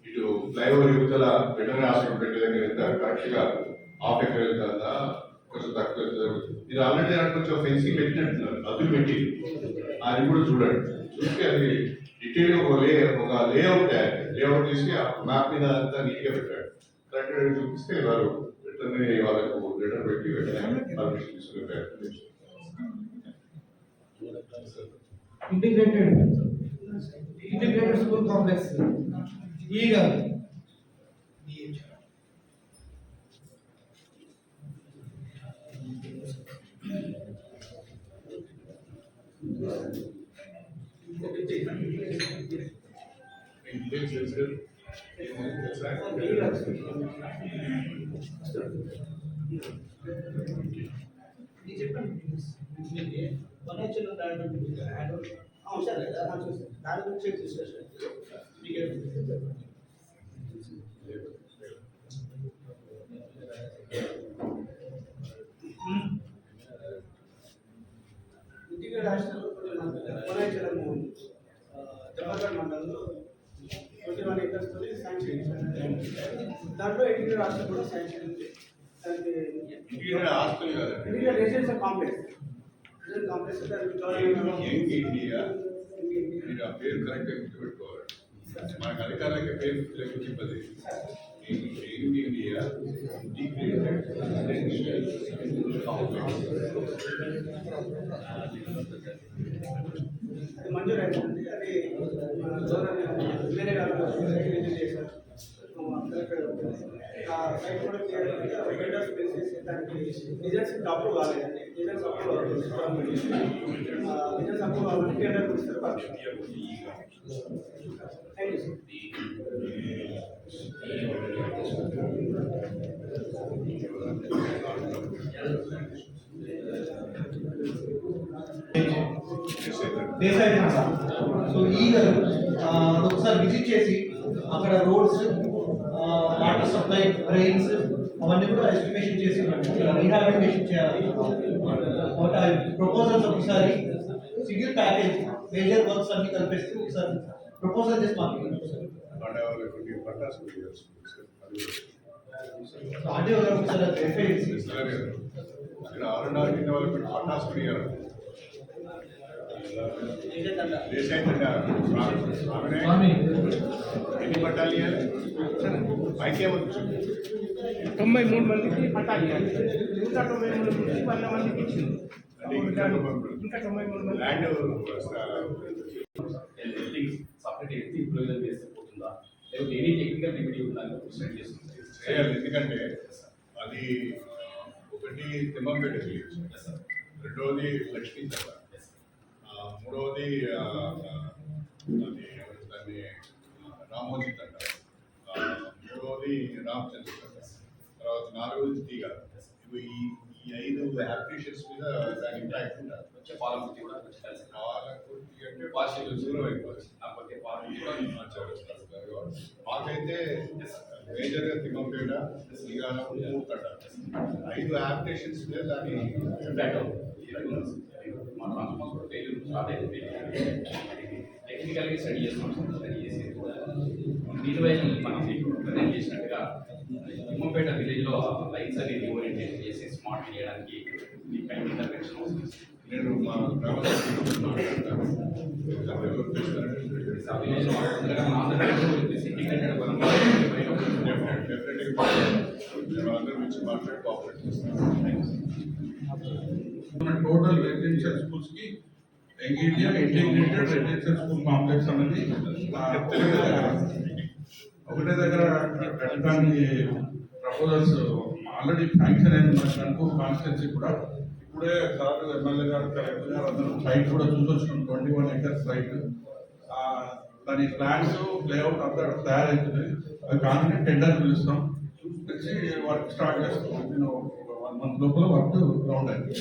ఇటు ఫ్లైఓవర్ యువతల వెటర్నరీ హాస్పిటల్ పెట్టే దగ్గర ఎంత కరెక్ట్ గా హాఫ్ ఎకర్ వెళ్తుందా, కొంచెం తక్కువ ఇది ఆల్రెడీ కొంచెం ఫెన్సింగ్ పెట్టినట్టున్నారు, అదులు పెట్టి అది కూడా చూడండి. చూస్తే అది డీటెయిల్ ఒక లేఅవుట్ చేసి ఆ మ్యాప్ మీద అంతా నీట్గా పెట్టాడు. కరెక్ట్ చూపిస్తే వారు వెటర్నరీ వాళ్ళకు లెటర్ పెట్టి వెటర్నరీ పర్మిషన్ తీసుకునే ప్రయత్నం చేస్తారు. ఇంటిగ్రేటెడ్ స్కూల్ కాంప్లెక్స్ ఈగా దాని గురించి డిస్కషన్ ఇంటిగ్రేటెడ్ హాస్టల్ జవహర్లాల్ మండలంలో 21 acres తో శాంక్షన్ చేశారు. దాంట్లో ఇంటిగ్రేటెడ్ హాస్టల్ కూడా శాంక్షన్ ఉంది. దానికి ఇంటిగ్రేటెడ్ హాస్టల్ కాదు, ఇంటిగ్రేటెడ్ రెసిడెన్షియల్ కాంప్లెక్స్ మీరు ఆ పేరు కరెక్ట్గా గుర్తుపెట్టుకోవాలి. మనకు అధికారులకి పేరు లేకపోతే ఇబ్బంది. ఇండియా ఇంటిగ్రేటెడ్ రెసిడెన్షియల్ కాంప్లెక్స్ అది మంజూరు అయిందండి. అది వేరే చేశారు. సైట్ కూడా క్లియర్ వెండర్స్ బేసిస్ దానికి రిజల్ట్స్ అప్రూవ్ కాలేదండి. రిజల్ట్స్ అప్రూవ్ అవుతుంది. రిజల్ట్స్ అప్రూవ్ అవ్వాలి టెండర్ ఇస్తారు permission. Thank you Desai so ఈ ఒకసారి విజిట్ చేసి అక్కడ రోడ్స్ వాటర్ సప్లై డ్రైన్స్ అవన్నీ కూడా ఎస్టిమేషన్ చేసి రీహాబిలిటేషన్ చేయాలి. ప్రపోజల్స్ ఒకసారి సివిల్ ప్యాకేజ్ మేజర్ వర్క్స్ అన్ని కలిపేస్తే ఒకసారి ప్రపోజల్ చేసి మాకు అంటే ఒకసారి వెరిఫై చేసి ఎన్ని పట్టాలి పైకేమొచ్చు 93 మందికి పట్టాలి. ఇంకా 93 మందికి 100 మందికి ఇచ్చింది. ఇంకా 93 మంది ల్యాండ్ సపరేట్ ఇంప్రూవల్ చేస్తే పోతుందా, లేకపోతే ఎనీ టెక్నికల్ రెమెడీ ఉందని క్వశ్చన్ చేస్తుంది. చేయాలి. ఎందుకంటే అది ఒకటి తిమ్మంపేట విలేజ్, రెండవది లక్ష్మీ చంద్ర, మూడవది దాన్ని రామోజీ తండ, మూడవది రామచంద్ర తండ, తర్వాత నాలుగవది తీగ. ఇవి ఈ 5 అప్లికేషన్స్ మీద దాని ఇంపాక్ట్ ఉంటుంది. పాలకుర్తి కూడా కొంచెం కలిసి పాలకుర్తి అంటే పార్షియల్ దూరం అయిపోవచ్చు. కాకపోతే పాలకుర్తి కూడా మాకైతే మేజర్గా తిమ్మంపేట, శ్రీకారం, మూతట 5 అప్లికేషన్స్ మీద దాని ఇంపాక్ట్ అవుతుంది. మన ట్రాన్స్ఫార్మర్ కూడా ఫెయిల్యూర్ స్టార్ట్ అయిపోయింది. టెక్నికల్గా స్టడీ చేస్తున్నాం. స్టడీ చేసి మీరువైల్ మనం మీకు ప్రజెంట్ చేసినట్టుగా తిమ్మంపేట విలేజ్లో లైన్స్ అన్ని రీఓరియంటేట్ చేసి స్మార్ట్ చేయడానికి ఈ కైండ్ ఇంటర్వెన్షన్ అవసరం. నేను మా గ్రామస్తులతో మాట్లాడతాను. ఆ విలేజ్లో మన ఆంధ్రప్రదేశ్ ఇంటిగ్రేటెడ్ నేను అందరి నుంచి మాట్లాడి కోఆపరేట్ చేస్తాను. టోటల్ రెసిడెన్షియల్ స్కూల్స్ కి India integrated residential school complex అనేది ఒకటే దగ్గర కట్టడానికి ప్రపోజల్స్ ఆల్రెడీ శాంక్షన్ అయిన కనుక కాన్స్టిట్యున్సీ కూడా ఇప్పుడే సార్ ఎమ్మెల్యే గారు కలెక్టర్ గారు అందరూ సైట్ కూడా చూసొచ్చినాం. 21 acres సైట్. దాని ప్లాన్స్ లేఅవుట్ అంతా తయారవుతుంది. అది కానీ టెండర్ పిలుస్తాం, వచ్చి వర్క్ స్టార్ట్ చేస్తాం. 1 month లోపల వర్క్ గ్రౌండ్ అయింది.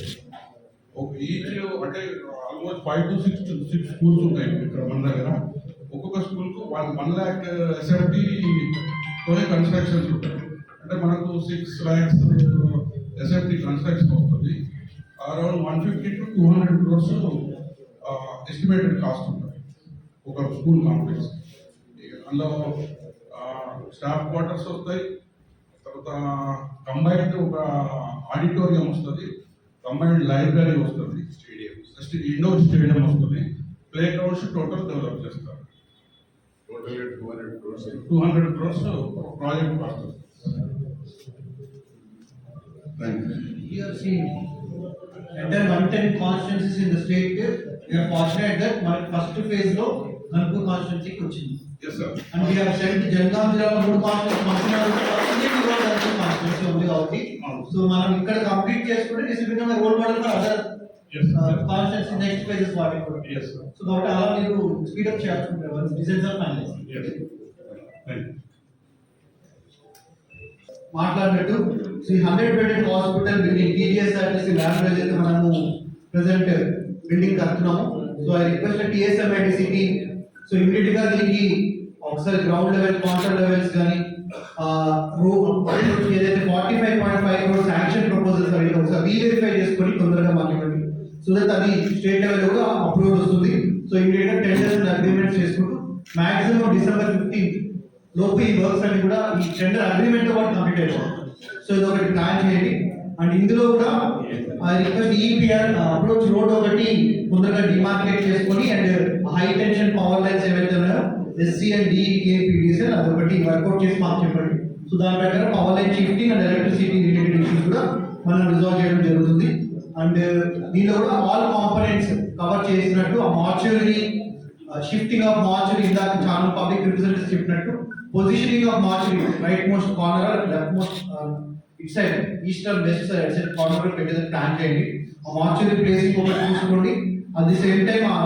ఈచ్ అంటే ఆల్మోస్ట్ 5 to 6 స్కూల్స్ ఉంటాయి ఇక్కడ మన దగ్గర. ఒక్కొక్క స్కూల్కు 1 lakh ఎస్ఎఫ్టీతోనే కన్స్ట్రక్షన్స్ ఉంటాయి. అంటే మనకు 6 lakhs ఎస్ఎఫ్టీ కన్స్ట్రక్షన్ వస్తుంది. Around 150 to 200 crores estimated cost ఉంటుంది ఒక స్కూల్ కాంప్లెక్స్. అందులో స్టాఫ్ క్వార్టర్స్ వస్తాయి, తర్వాత కంబైన్డ్ ఒక ఆడిటోరియం వస్తుంది, కంబైన్డ్ లైబ్రరీ వస్తుంది, ఇండోర్ స్టేడియం వస్తుంది, ప్లే గ్రౌండ్స్ టోటల్ డెవలప్ చేస్తారు. Total 200 crores. 200 crores project cost. Here see, entire 110 constituencies in the state. We are fortunate that my first phase lo Kanpur constituency ki vachindi. Yes sir. And we have sent Jalgaon jilla lo 3 constituency constituency ఉంది కాబట్టి so మనం ఇక్కడ complete చేసుకుంటే this will become a role model for other constituency next phases వాటికి కూడా. Yes sir. So కాబట్టి అలా మీరు స్పీడ్ అప్ చేయాలనుకుంటారు designs are finalize. Yes. Thank you. మాట్లాడినట్టు శ్రీ 100-bedded hospital building TGSRTC lab లో అయితే మనము ప్రెసెంట్ బిల్డింగ్ కడుతున్నాము. So I request TSMIDC so immediate గా దీనికి ఒకసారి గ్రౌండ్ లెవెల్ కౌంటర్ లెవెల్స్ కానీ ఏదైతే 45.5 crores శాంక్షన్ ప్రపోజల్స్ అవి ఒకసారి రీవెరిఫై చేసుకొని తొందరగా మాట్లాడండి. సో దట్ అది స్టేట్ లెవెల్ కూడా అప్రూవల్ వస్తుంది. సో ఇమీడియట్ గా టెండర్స్ అగ్రిమెంట్స్ చేసుకుంటూ మాక్సిమం December 15th లోపు ఈ వర్క్స్ అన్ని కూడా ఈ టెండర్ అగ్రిమెంట్ కూడా కంప్లీట్ అయిపోతుంది. సో ఇది ఒకటి ప్లాన్ చేయండి. అండ్ ఇందులో కూడా రిక్వెస్ట్ ఈపీఆర్ అప్రోచ్ రోడ్ ఒకటి తొందరగా డిమార్కేట్ చేసుకొని and high tension power lines ఏవైతే ఉన్నాయో ఎస్సీ అండ్ డిఈపీడీసీఎల్ అదొకటి వర్కౌట్ చేసి మాకు చెప్పండి. సో దాని ప్రకారం power line shifting and electricity related issues కూడా మనం రిజాల్వ్ చేయడం జరుగుతుంది. అండ్ దీనిలో కూడా ఆల్ కాంపోనెంట్స్ కవర్ చేసినట్టు ఆ మార్చురీ షిఫ్టింగ్ ఆఫ్ మార్చురీ ఇందాక చాలా పబ్లిక్ రిప్రజెంటేటివ్స్ చెప్పినట్టు positioning of mortuary, rightmost corner, leftmost it side eastern west side at side corner పెట్టేది ప్లాన్ చేయండి. ఆ మార్చురీ ప్లేసింగ్ ఒకటి చూసుకోండి. అట్ ది సేమ్ టైం ఆ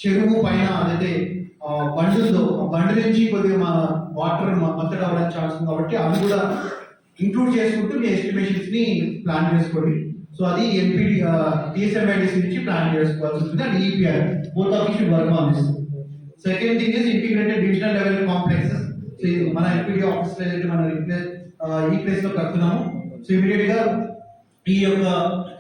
చెరువు పైన అదైతే బండి ఉందో ఆ బండి నుంచి కొద్దిగా మా వాటర్ మత్తడి అవ్వడానికి ఛాన్స్ ఉంది కాబట్టి అది కూడా ఇంక్లూడ్ చేసుకుంటూ మీ ఎస్టిమేషన్స్ ని ప్లాన్ చేసుకోండి. సో అది ఎంపీడీ టీఎస్ఎంఐడిసి నుంచి ప్లాన్ చేసుకోవాల్సి ఉంటుంది. And EPR both of should work on this. Second thing is integrated divisional level complexes. So మన ఎంపీడీ ఆఫీస్ లో అయితే మనం ఈ ప్లేస్ లో కడుతున్నాము. సో ఇమీడియట్ గా ఈ యొక్క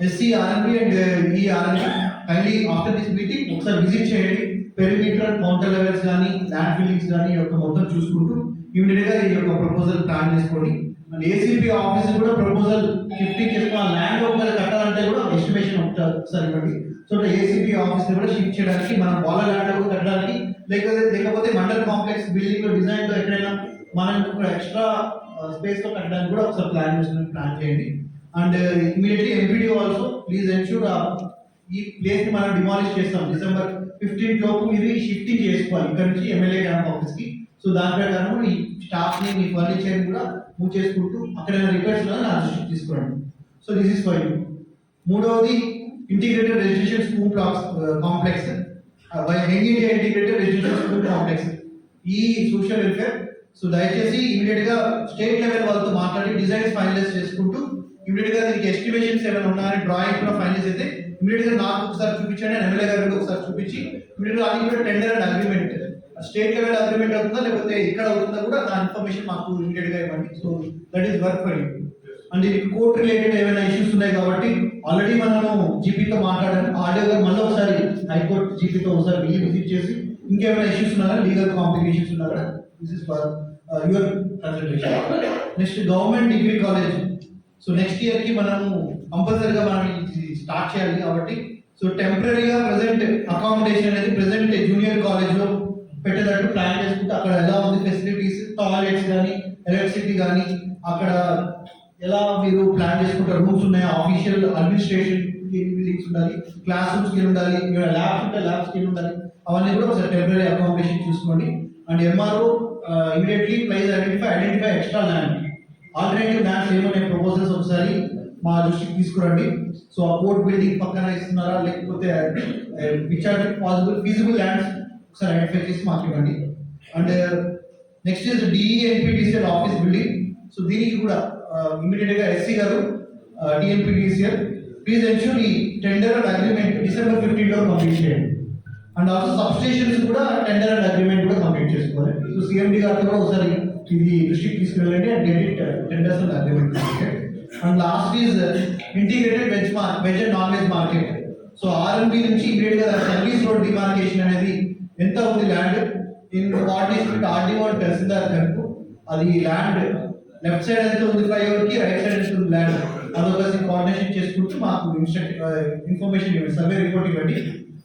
ఎస్సీ ఆర్ఎంపీ అండ్ ఈ RMP kindly after this meeting ఒకసారి విజిట్ చేయండి. పెరిమీటర్ కౌంటర్ లెవెల్స్ కానీ ల్యాండ్ ఫిల్లింగ్స్ కానీ యొక్క మొత్తం చూసుకుంటూ ఇమీడియట్ గా ఈ యొక్క ప్రపోజల్ ప్లాన్ చేసుకోండి. అండ్ ఏసీపీ ఆఫీస్ కూడా ప్రపోజల్ 50 చేసుకున్న ల్యాండ్ ఒకవేళ కట్టాలంటే కూడా ఎస్టిమేషన్ ఒకసారి ఇవ్వండి. సో ఏసీపీ ఆఫీస్ కూడా షిఫ్ట్ చేయడానికి మనం వాళ్ళ ల్యాండ్ కట్టడానికి లేకపోతే మండల్ కాంప్లెక్స్ బిల్డింగ్ లో డిజైన్ లో ఎక్కడైనా మనం ఎక్స్ట్రా స్పేస్ లో కట్టడానికి కూడా ఒకసారి ప్లాన్ చేయండి. And immediately MPD also please ensure ఈ ప్లేస్ ని మనం డిమాలిష్ చేస్తాం. December 15 లోపు మీరు షిఫ్టింగ్ చేసుకోవాలి ఇక్కడ నుంచి ఎమ్మెల్యే క్యాంప్ ఆఫీస్ కి. సో దాని ప్రకారం మీ స్టాఫ్ ని మీ ఫర్నిచర్ కూడా మూవ్ చేసుకుంటూ అక్కడ రిపేర్స్ లో నా దృష్టికి తీసుకురండి. So this is for you. మూడవది integrated residential school complex young India integrated residential school complex ఈ సోషల్ వెల్ఫేర్. సో దయచేసి ఇమీడియట్ గా స్టేట్ లెవెల్ వాళ్ళతో మాట్లాడి డిజైన్స్ ఫైనలైజ్ చేసుకుంటూ ఇమీడియట్ గా దీనికి ఎస్టిమేషన్స్ ఏమైనా ఉన్నాయని డ్రాయింగ్ కూడా ఫైనలైజ్ అయితే ఇమీడియట్ గా నాకు ఒకసారి చూపించండి. ఎమ్మెల్యే గారికి ఒకసారి చూపించి ఇమీడియట్ గా అది కూడా tender and agreement state level agreement అవుతుందా లేకపోతే ఇక్కడ అవుతుందా కూడా నా ఇన్ఫర్మేషన్ మాకు ఇమీడియట్ గా ఇవ్వండి. So that is work for you. And ఇది కోర్ట్ రిలేటెడ్ ఏమైనా ఇష్యూస్ ఉన్నాయి కాబట్టి ఆల్రెడీ మనము జీపీతో మాట్లాడాము. ఆడియో గారు మళ్ళీ ఒకసారి హైకోర్టు జీపీతో ఒకసారి విజిట్ చేసి ఇంకేమైనా ఇష్యూస్ ఉన్నారా లీగల్ కాంప్లికేషన్స్ ఉన్నారా this is for your consultation. Next government degree college. So next year కి మనము కంపల్సరీగా మనం స్టార్ట్ చేయాలి కాబట్టి సో టెంపరీగా ప్రెసెంట్ అకామిడేషన్ అనేది ప్రెసెంట్ జూనియర్ కాలేజ్ లో పెట్టేటట్టు ప్లాన్ చేసుకుంటే అక్కడ ఎలా ఉంది ఫెసిలిటీస్ టాయిలెట్స్ కానీ ఎలక్ట్రిసిటీ కానీ అక్కడ ఎలా మీరు ప్లాన్ చేసుకుంటారు. రూమ్స్ ఉన్నాయి, ఆఫీషియల్ అడ్మినిస్ట్రేషన్ బిల్డింగ్స్ ఉండాలి, క్లాస్ రూమ్స్ ఉండాలి, ల్యాబ్స్ ఉంటే ల్యాబ్స్ ఉండాలి. అవన్నీ కూడా ఒకసారి టెంపరీ అకామిడేషన్ చూసుకోండి. And MRO immediately please identify extra land alternative lands ఏమనే ప్రపోజల్స్ ఒకసారి మా దృష్టికి తీసుకురండి. సో ఆ కోర్ట్ బిల్డింగ్ పక్కన ఇస్తున్నారా లేకపోతే which are possible feasible lands ఒకసారి ఐడెంటిఫై చేసి మాకు ఇవ్వండి. And next is DNPDCL office building. So దీనికి కూడా ఇమీడియట్ గా ఎస్సీ గారు డిఎన్పిడిసిఎల్ ప్లీజ్ ఎన్ష్యూర్ ఈ టెండర్ అండ్ అగ్రిమెంట్ December 15 లో కంప్లీట్ చేయండి. అండ్ ఆల్సో సబ్స్టేషన్స్ కూడా టెండర్ అండ్ అగ్రిమెంట్ కూడా కంప్లీట్ చేసుకోవాలి. సో సిఎండి గారితో కూడా ఒకసారి ఇది దృష్టికి తీసుకెళ్ళండి and get it tenders and agreement completed. And last is integrated veg and non veg market. So RMP నుంచి ఇమీడియట్ గా సర్వీస్ రోడ్ డిమార్కేషన్ అనేది ఎంత ఉంది land in coordination with RDO and tahsildar గారు అది ల్యాండ్ లెఫ్ట్ సైడ్ ఎంత ఉంది flyover కి రైట్ సైడ్ ఎంత ఉంది ల్యాండ్ అదొకసి కోఆర్డినేషన్ చేసుకుంటూ మాకు ఇన్ఫర్మేషన్ ఇవ్వండి, సర్వే రిపోర్ట్ ఇవ్వండి.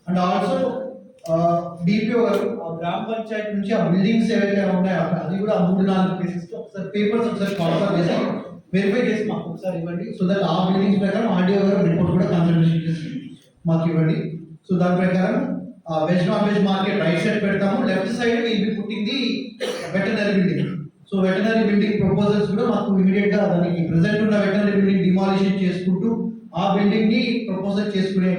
అండ్ ఆల్సో డిపిఓ గారు గ్రామ పంచాయతీ నుంచి ఆ బిల్డింగ్స్ ఏవైతే ఉన్నాయో అది కూడా 3-4 ప్లేసెస్ ఒకసారి పేపర్స్ ఒకసారి కాన్ఫర్ చేసి వెరిఫై చేసి మాకు ఒకసారి ఇవ్వండి. సో దట్ ఆ బిల్డింగ్స్ ప్రకారం ఆర్డీఓ గారు రిపోర్ట్ కూడా కన్సల్టేషన్ చేసి మాకు ఇవ్వండి. సో దాని ప్రకారం veg non veg market right side పెడతాము, left side will be putting the veterinary building. So veterinary building proposals కూడా మాకు ఇమీడియట్ గా దానికి ప్రెసెంట్ ఉన్న వెటనరీ బిల్డింగ్ డిమాలిషన్ చేసుకుంటూ ఆ బిల్డింగ్ ని ప్రపోజల్ చేసుకునే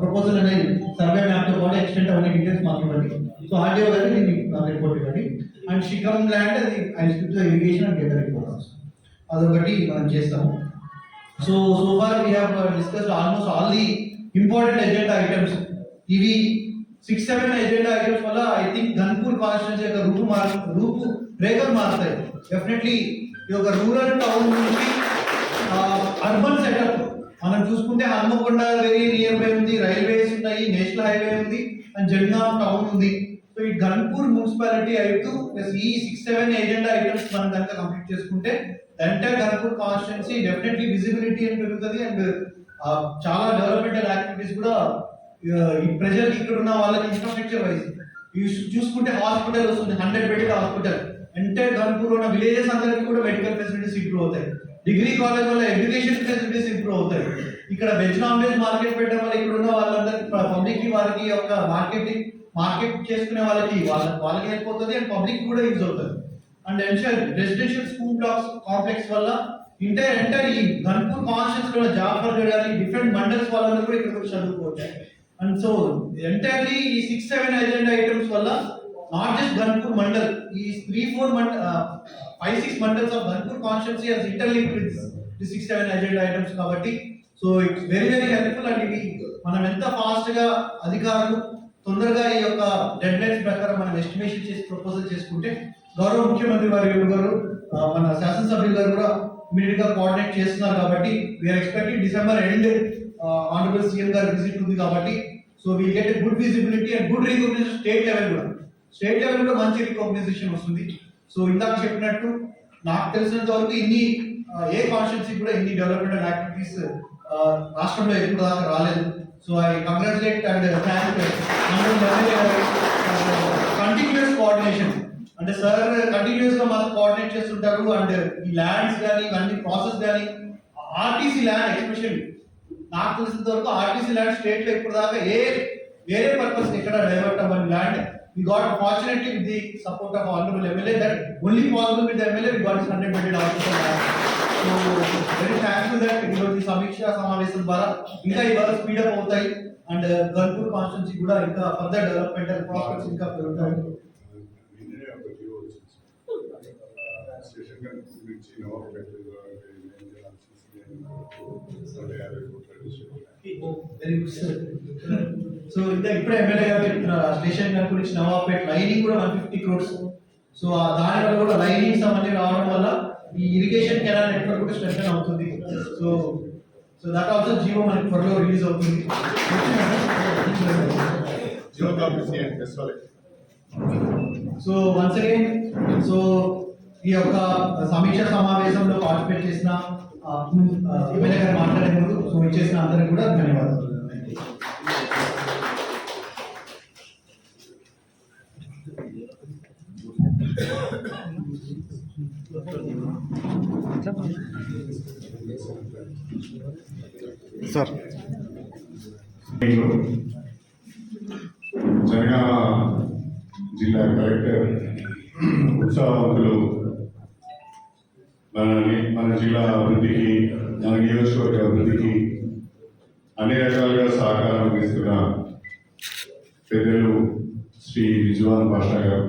ప్రపోజల్ అనేది సర్వే మ్యాప్ తో పాటు ఎక్స్టెంట్ అవన్నీ డీటెయిల్స్ మాకు ఇవ్వండి. సో ఆర్డీఓ గారికి దీన్ని రిపోర్ట్ ఇవ్వండి. అండ్ షికమ్ ల్యాండ్ అది ఇరిగేషన్ అండ్ గెదర్ రిపోర్ట్ అదొకటి మనం చేస్తాము. So far we have discussed almost all the important agenda items. ఇవి 6-7 ఎజెండా ఐటమ్స్ వల్ల ఐ థింక్ ధన్పూర్ కాన్స్టిట్యూన్సీ యొక్క రూపు రేఖలు మారుతాయి. డెఫినెట్లీ ఈ యొక్క రూరల్ టౌన్ నుంచి అర్బన్ సెటప్ మనం చూసుకుంటే హన్మకొండ వెరీ నియర్ బై ఉంది, రైల్వేస్ ఉన్నాయి, నేషనల్ హైవే ఉంది అండ్ జల్గాం టౌన్ ఉంది. సో ఈ ధన్పూర్ మున్సిపాలిటీ అయితే ప్లస్ ఈ 6-7 ఎజెండా ఐటమ్స్ మనం కనుక కంప్లీట్ చేసుకుంటే entire Dhanpur constituency definitely visibility అని పెరుగుతుంది అండ్ చాలా డెవలప్మెంటల్ యాక్టివిటీస్ కూడా ఈ ప్రజలకు ఇక్కడ ఉన్న వాళ్ళకి ఇన్ఫ్రాస్ట్రక్చర్ వైజ్ చూసుకుంటే హాస్పిటల్ వస్తుంది, 100 బెడెడ్ హాస్పిటల్. ఎంటైర్ ధన్పూర్ ఉన్న విలేజెస్ అందరికీ కూడా మెడికల్ ఫెసిలిటీస్ ఇంప్రూవ్ అవుతాయి. డిగ్రీ కాలేజ్ వల్ల ఎడ్యుకేషన్ ఫెసిలిటీస్ ఇంప్రూవ్ అవుతాయి. ఇక్కడ వెజ్ నాన్ వెజ్ మార్కెట్ పెట్టడం వల్ల ఇక్కడ ఉన్న వాళ్ళందరికీ పబ్లిక్ కి వారికి యొక్క మార్కెట్ చేసుకునే వాళ్ళకి హెల్ప్ అవుతుంది అండ్ పబ్లిక్ కూడా యూజ్ అవుతుంది. And ensure residential school blocks complex వల్ల ఎంటైర్ ఈ గన్పూర్ కాన్స్టిట్యూన్సీ లో జాఫర్ గఢ్ కానీ డిఫరెంట్ మండల్స్ వాళ్ళందరూ కూడా ఇక్కడ వచ్చి చదువుకోవచ్చు. అండ్ సో ఎంటైర్లీ ఈ 6-7 ఎజెండా ఐటమ్స్ వల్ల నాట్ జస్ట్ గన్పూర్ మండల్, ఈ 5-6 mandals of Ganpur constituency has interlinked with the 6-7 agenda items కాబట్టి so it's very helpful. And ఇవి మనం ఎంత ఫాస్ట్ గా అధికారులు తొందరగా ఈ యొక్క డెడ్ లైన్స్ ప్రకారం మనం ఎస్టిమేషన్ చేసి ప్రపోజల్ చేసుకుంటే గౌరవ ముఖ్యమంత్రి గారు మన శాసనసభ్యులు గారు కూడా ఇమీడియట్ గా కోఆర్డినేట్ చేస్తున్నారు కాబట్టి we are expecting December end honourable CM గారి విజిట్ ఉంది కాబట్టి so we get good visibility and good recognition state level కూడా మంచి రికగ్నిషన్ వస్తుంది. సో ఇందాక చెప్పినట్టు నాకు తెలిసినంత వరకు ఇన్ని ఏ కాన్స్టిట్యూన్సీ కూడా ఇన్ని డెవలప్మెంటల్ యాక్టివిటీస్ రాష్ట్రంలో ఎప్పుడు దాకా రాలేదు. So I congratulate and thank continuous coordination అంటే సార్ కంటిన్యూస్ గా మాకు కోఆర్డినేట్ చేస్తుంటారు. అండ్ ఈ ల్యాండ్స్ కానీ ఇవన్నీ ప్రాసెస్ కానీ ఆర్టీసీ ల్యాండ్ ఎస్పెషల్లీ నాకు తెలిసినంత వరకు ఆర్టీసీ ల్యాండ్ స్టేట్ లో ఇప్పుడు దాకా వేరే పర్పస్ ఎక్కడ డైవర్ట్ అవ్వని land we got opportunity with the support of honorable MLA that only possible with the MLA we got this 100-bedded hospital. So very thankful that ఈ సమీక్ష సమావేశం ద్వారా ఇంకా ఇవాళ స్పీడ్ అప్ అవుతాయి అండ్ గన్పూర్ కాన్స్టిట్యూన్సీ కూడా ఇంకా ఫర్దర్ డెవలప్మెంటల్ ప్రాస్పెక్ట్స్ ఇంకా పెరుగుతాయి. స్టేషన్ గురించి వెరీ గుడ్ సార్. సో ఇంకా ఇప్పుడే ఎమ్మెల్యే గారు చెప్తున్నారు స్టేషన్ గన్పూర్ నుంచి నవాబ్పేట్ లైనింగ్ కూడా 150 crores. సో దాని వల్ల కూడా లైనింగ్స్ అవన్నీ రావడం వల్ల ఈ ఇరిగేషన్ కెనాల్ నెట్వర్క్ కూడా స్ట్రెంథెన్ అవుతుంది. సో దట్ ఆల్సో జియో మనకి త్వరలో రిలీజ్ అవుతుంది. GO copy and festival. So once again so ఈ యొక్క సమీక్ష సమావేశంలో పార్టిసిపేట్ చేసిన ఎమ్మెల్యే గారు మాట్లాడే ముందు సో ఇచ్చేసిన అందరికి కూడా ధన్యవాదాలు. సార్ జనగామ జిల్లా కలెక్టర్ ఉత్సాహవంతులు మన జిల్లా అభివృద్ధికి మన నియోజకవర్గ అభివృద్ధికి అన్ని రకాలుగా సహకారం అందిస్తున్న పెద్దలు శ్రీ విజువాన్ పాషా గారు,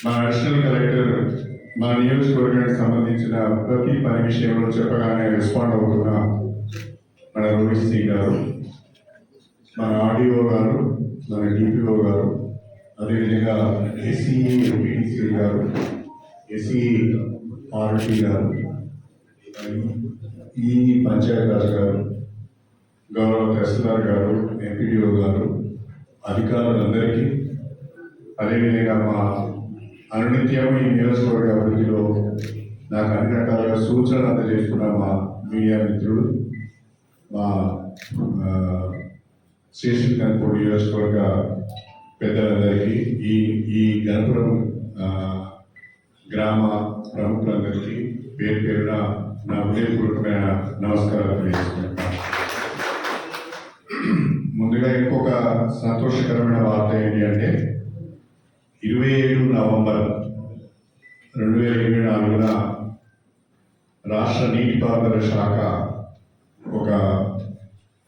మన అడిషనల్ కలెక్టర్ మన నియోజకవర్గానికి సంబంధించిన ప్రతి పని విషయంలో చెప్పగానే రెస్పాండ్ అవుతున్న మన రోహిత్ సింగ్ గారు, మన ఆర్డీఓ గారు, మన డిపిఓ గారు, అదేవిధంగా ఎస్సీ ఎంపీటీసీ గారు, ఎస్సీ ఆర్టీ గారు, ఈ పంచాయతీరాజ్ గారు, గౌరవ తహసీల్దార్ గారు, ఎంపీడీఓ గారు, అధికారులందరికీ, అదేవిధంగా మా అనునిత్యం ఈ నియోజకవర్గ అభివృద్ధిలో నాకు అన్ని రకాలుగా సూచనలు అందజేస్తున్న మా మీడియా మిత్రుడు, మా స్టేషన్ గన్పూర్ నియోజకవర్గ పెద్దలందరికీ, ఈ గణపురం గ్రామ ప్రముఖులందరికీ పేరు పేరున నా హృదయపూర్వకమైన నమస్కారాలు తెలియజేస్తున్నాను. ముందుగా ఇంకొక సంతోషకరమైన వార్త ఏంటి అంటే 27 నవంబర్ 2024 రాష్ట్ర నీటిపారుదల శాఖ ఒక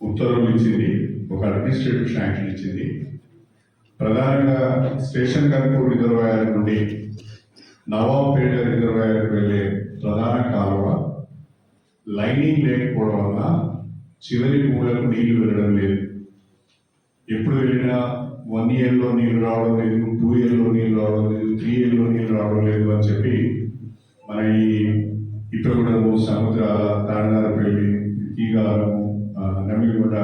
ఉత్తర్వులు ఇచ్చింది, ఒక అడ్మినిస్ట్రేటివ్ శాంక్షన్ ఇచ్చింది. ప్రధానంగా స్టేషన్ గన్పూర్ రిజర్వాయర్ నుండి నవాబ్పేట రిజర్వాయర్కి వెళ్ళే ప్రధాన కాలువ లైనింగ్ లేకపోవడం వల్ల చివరి మూలకు నీళ్లు వెళ్ళడం లేదు. ఎప్పుడు వెళ్ళినా 1 yearలో నీళ్లు రావడం లేదు, 2 yearలో నీళ్లు రావడం లేదు, 3 yearలో నీళ్లు రావడం లేదు అని చెప్పి మన ఈ ఇప్పగూడెము, సముద్రాల, తాండారపల్లి, తీగారము, నమిలిగొండ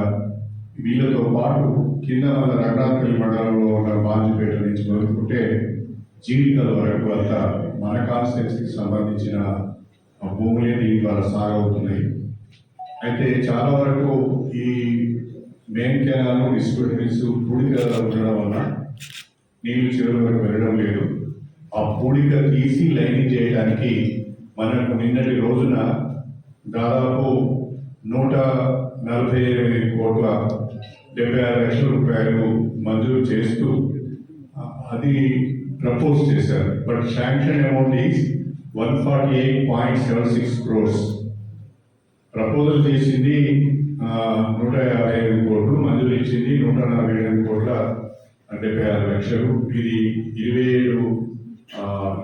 వీళ్ళతో పాటు కింద మన రంగాపల్లి మండలంలో ఉన్న బాంజిపేట నుంచి మొదలుకుంటే జీవితాల వరకు అంతా మన కాన్స్టిట్యున్సీకి సంబంధించిన భూములే దీని ద్వారా సాగవుతున్నాయి. అయితే చాలా వరకు ఈ మెయిన్ కెనాల్ డిస్ట్రిబ్యూటరీస్ పూడిక ఉండడం వల్ల నీళ్లు చివరి వరకు వెళ్ళడం లేదు. ఆ పూడిక తీసి లైనింగ్ చేయడానికి మనకు నిన్నటి రోజున దాదాపు 148,76,00,000 రూపాయలు మంజూరు చేస్తూ అది ప్రపోజ్ చేశారు. But sanction amount is 148.76 crores. Proposal చేసింది 155 కోట్లు, మంజూరు ఇచ్చింది 148 కోట్ల 76 లక్షలు. ఇది 27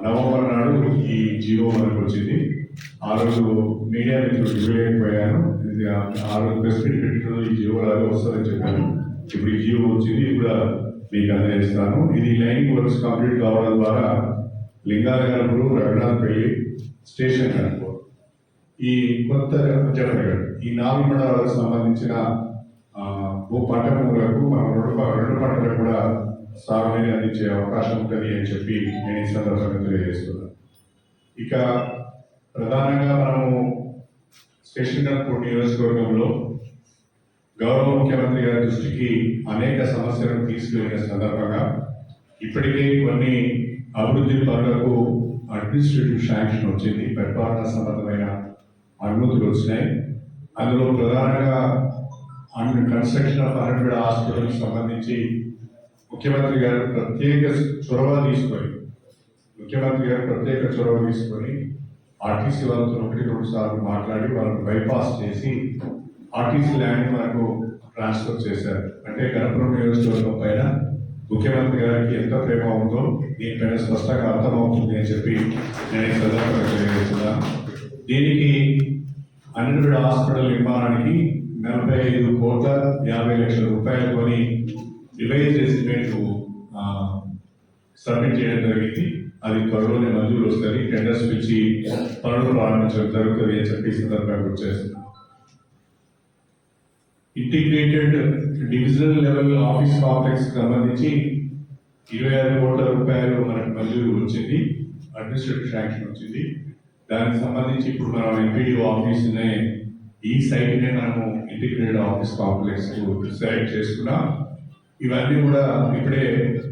నవంబర్ నాడు ఈ జీవో మనకు వచ్చింది. ఆ రోజు మీడియా మిత్రులు ఇవ్వలేకపోయాను. ఆ రోజు ప్రెస్ మీట్ పెట్టిన ఈ జీవో లాగా వస్తుందని చెప్పాను. ఇప్పుడు ఈ జీవో వచ్చింది, ఇది కూడా మీకు అందజేస్తాను. ఇది లైనింగ్ వర్క్స్ కంప్లీట్ కావడం ద్వారా లింగానగర్లు, రఘునాథ్పల్లి స్టేషన్ కనుకో ఈ కొత్త జనగఢ్ ఈ 4 మండలాలకు సంబంధించిన పంట భూములకు మనం రెండు పంటలకు కూడా సాగునీరు అందించే అవకాశం ఉంటుంది అని చెప్పి నేను ఈ సందర్భంగా తెలియజేస్తున్నాను. ఇక ప్రధానంగా మనము స్టేషన్ కనుకోట నియోజకవర్గంలో గౌరవ ముఖ్యమంత్రి గారి దృష్టికి అనేక సమస్యలను తీసుకెళ్లిన సందర్భంగా ఇప్పటికే కొన్ని అభివృద్ధి పనులకు అడ్మినిస్ట్రేటివ్ శాంక్షన్ వచ్చింది, పరిపాలనా సంబంధమైన అనుమతులు వచ్చినాయి. అందులో ప్రధానంగా కన్స్ట్రక్షన్ ఆఫ్ 100 హాస్పిటల్కి సంబంధించి ముఖ్యమంత్రి గారు ప్రత్యేక చొరవ తీసుకొని ఆర్టీసీ వాళ్ళతో 1-2 సార్లు మాట్లాడి వాళ్ళని బైపాస్ చేసి ఆర్టీసీ ల్యాండ్ మనకు ట్రాన్స్ఫర్ చేశారు. అంటే గణపురం నియోజకవర్గం పైన ముఖ్యమంత్రి గారికి ఎంత ప్రేమ ఉందో దీనిపైన స్పష్టంగా అర్థమవుతుంది అని చెప్పి నేను ఈ సందర్భంగా తెలియజేస్తున్నాను. దీనికి 100 హాస్పిటల్ నిర్మాణానికి 45.50 కోట్ల కొని రివైజ్ ఎస్టిమేట్ సబ్మిట్ చేయడం జరిగింది. అది త్వరలోనే మంజూరు వస్తుంది. టెండర్స్ పిలిచి పనులు ప్రారంభించడం జరుగుతుంది అని చెప్పి ఈ సందర్భంగా గుర్తు చేస్తున్నాను. Integrated divisional level office complex సంబంధించి 26 కోట్ల రూపాయలు మనకు మంజూరు వచ్చింది, అడ్మినిస్ట్రేటివ్ శాంక్షన్ వచ్చింది. దానికి సంబంధించి ఇప్పుడు మనం ఎంపీడీఓ ఆఫీస్నే ఈ సైట్నే మనము ఇంటిగ్రేటెడ్ ఆఫీస్ కాంప్లెక్స్ సెలెక్ట్ చేసుకున్నాం. ఇవన్నీ కూడా ఇప్పుడే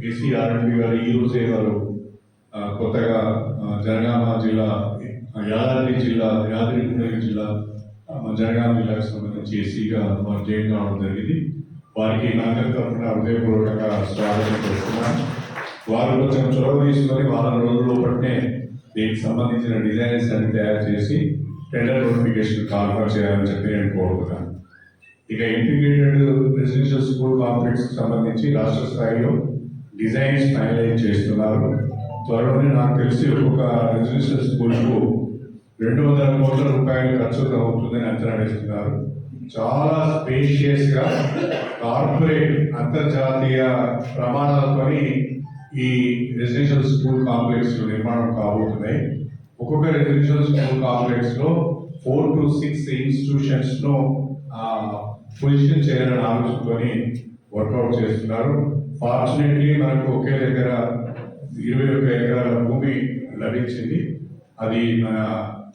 BCRNB గారు ఈ రోజే వారు కొత్తగా జనగామ జిల్లా, యాదాద్రి జిల్లా జనగామ జిల్లాకు సంబంధించి ఎస్సీగా వారు జాయిన్ కావడం జరిగింది. వారికి నాగరిక తరఫున హృదయపూర్వకంగా స్వాగతం చేస్తున్నాను. వారు కొంచెం చొరవ తీసుకొని వారం రోజుల లోపలనే దీనికి సంబంధించిన డిజైన్స్ అన్ని తయారు చేసి టెండర్ నోటిఫికేషన్ కాల్ఫర్ చేయాలని చెప్పి నేను కోరుతున్నాను. ఇక ఇంటిగ్రేటెడ్ రెసిడెన్షియల్ స్కూల్ కాంప్లెక్స్ సంబంధించి రాష్ట్ర స్థాయిలో డిజైన్స్ ఫైనలైజ్ చేస్తున్నారు. త్వరలోనే నాకు తెలిసి ఒక్కొక్క రెసిడెన్షియల్ స్కూల్కు 200 కోట్ల రూపాయలు ఖర్చు అవుతుందని అంచనా వేస్తున్నారు. చాలా స్పేషియస్ గా కార్పొరేట్ అంతర్జాతీయ ప్రమాణాలతో ఈ రెసిడెన్షియల్ స్కూల్ కాంప్లెక్స్ నిర్మాణం కాబోతున్నాయి. ఒక్కొక్క రెసిడెన్షియల్ స్కూల్ కాంప్లెక్స్ లో 4 to 6 ఇన్స్టిట్యూషన్స్ ను పొజిషన్ చేయాలని ఆలోచించుకొని వర్కౌట్ చేస్తున్నారు. ఫార్చునేట్లీ మనకు ఒకే దగ్గర 21 ఎకరాల భూమి లభించింది. అది మన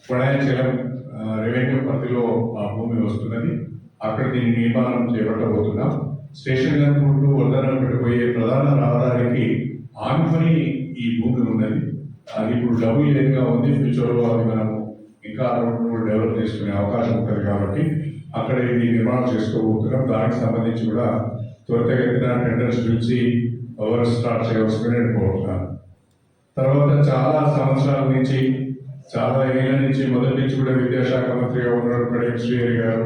కొడాయచలం రెవెన్యూ పరిధిలో ఆ భూమి వస్తున్నది. అక్కడ దీన్ని నిర్మాణం చేపట్టబోతున్నాం. స్టేషన్ గన్పూర్లు వరదనపేట పోయే ప్రధాన రహదారికి ఆనుకొని ఈ భూమి ఉన్నది. అది ఇప్పుడు డబుల్ ఏరియా ఉంది. ఫ్యూచర్లో అది మనము ఇంకా డెవలప్ చేసుకునే అవకాశం ఉంటుంది కాబట్టి అక్కడ ఇది నిర్మాణం చేసుకోబోతున్నాం. దానికి సంబంధించి కూడా త్వరితగతిన టెండర్స్ పిలిచి వర్క్ స్టార్ట్ చేయవలసిందని నేను కోరుతున్నాను. తర్వాత చాలా సంవత్సరాల నుంచి, చాలా ఏళ్ళ నుంచి, మొదటి నుంచి కూడా విద్యాశాఖ మంత్రిగా ఉన్నారు కడియం శ్రీహరి గారు.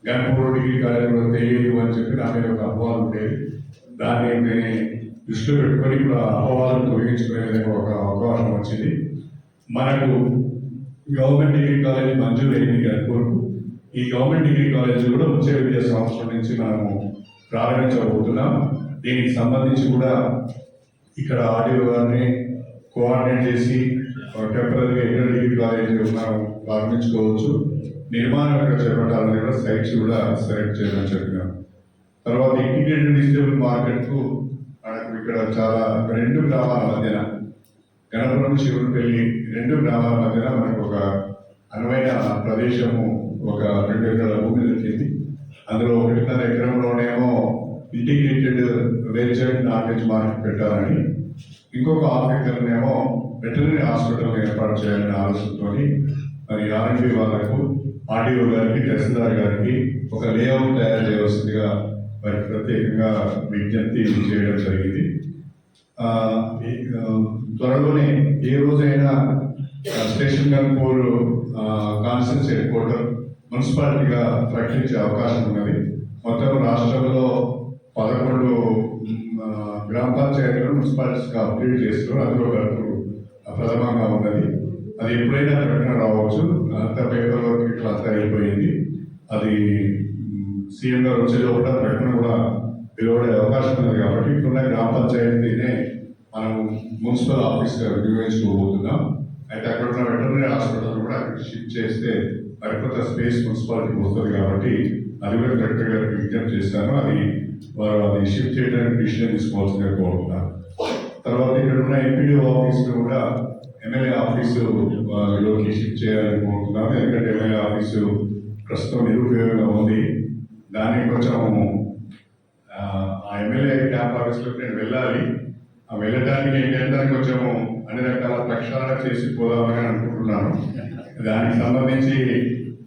గన్పూర్ డిగ్రీ కాలేజీలో తెలియదు అని చెప్పి నా మీద ఒక అపవాదం ఉండేది. దాన్ని నేను దృష్టిలో పెట్టుకొని ఇప్పుడు ఆ అపవాదం తొలగించుకునే విధంగా ఒక అవకాశం వచ్చింది. మనకు గవర్నమెంట్ డిగ్రీ కాలేజ్ మంజూరు అయింది గన్పూర్కు. ఈ గవర్నమెంట్ డిగ్రీ కాలేజ్ కూడా వచ్చే విద్యా సంవత్సరం నుంచి మనము ప్రారంభించబోతున్నాం. దీనికి సంబంధించి కూడా ఇక్కడ ఆడియో గారిని కోఆర్డినేట్ చేసి టెంపరీగా ఎక్కడ డిగ్రీ కాలేజ్ మనం ప్రారంభించుకోవచ్చు. నిర్మాణం ఎక్కడ చేపట్టాలని కూడా సైట్స్ కూడా సెలెక్ట్ చేయమని చెప్పినాం. తర్వాత ఇంటిగ్రేటెడ్ వెజిటబుల్ మార్కెట్కు మనకు ఇక్కడ చాలా 2 గ్రామాల మధ్యన, గణపురం శివునిపల్లి 2 గ్రామాల మధ్యన మనకు ఒక అనువైన ప్రదేశము, ఒక 2 ఎకరాల భూమి దొరికింది. అందులో 1.5 ఎకరంలోనేమో ఇంటిగ్రేటెడ్ వెజిటబుల్ నాలెడ్జ్ మార్కెట్ పెట్టాలని, ఇంకొక 1/2 ఎకర్నేమో వెటర్నరీ హాస్పిటల్ ఏర్పాటు చేయాలని ఆలోచనతో మరి R&D వాళ్ళకు, ఆర్డీఓ గారికి, తహసీల్దార్ గారికి ఒక లేఅవుట్ తయారు చేయవలసిందిగా వారికి ప్రత్యేకంగా విజ్ఞప్తి చేయడం జరిగింది. త్వరలోనే ఏ రోజైనా station Ganpur constituency headquarter మున్సిపాలిటీగా ప్రకటించే అవకాశం ఉన్నది. మొత్తం రాష్ట్రంలో 11 గ్రామ పంచాయతీలను మున్సిపాలిటీస్గా అప్గ్రేడ్ చేస్తారు. అందులో గన్పూర్ ప్రథమంగా ఉన్నది. అది ఎప్పుడైనా ప్రకటన రావచ్చు. అంత పేపర్ వర్క్ ఇట్లా అంతా అయిపోయింది. అది సీఎం గారు వచ్చే లోపల ప్రకటన కూడా వెలువడే అవకాశం ఉంది. కాబట్టి ఇప్పుడున్న గ్రామ పంచాయతీనే మనం మున్సిపల్ ఆఫీస్గా నిర్వహించుకోబోతున్నాం. అయితే అక్కడ ఉన్న వెటర్నరీ హాస్పిటల్ కూడా అక్కడ షిఫ్ట్ చేస్తే మరికొంత స్పేస్ మున్సిపాలిటీకి వస్తుంది. కాబట్టి అది కూడా కరెక్ట్గా విజ్ఞప్తి చేస్తాను. అది షిఫ్ట్ చేయడానికి డిసిషన్ తీసుకోవాల్సిందిగా కోరుతున్నాను. తర్వాత ఇక్కడ ఉన్న ఎంపీడీఓ ఆఫీసులో కూడా ఎమ్మెల్యే ఆఫీసులోకి షిఫ్ట్ చేయాలని కోరుతున్నాను. ఎందుకంటే ఎమ్మెల్యే ఆఫీసు ప్రస్తుతం నిరుపయోగంగా ఉంది. దాన్ని కొంచెం ఆ ఎమ్మెల్యే క్యాంప్ ఆఫీస్లోకి నేను వెళ్ళాలి. వెళ్ళడానికి కొంచెం అన్ని రకాల ప్రక్షాళన చేసి పోదామని అనుకుంటున్నాను. దానికి సంబంధించి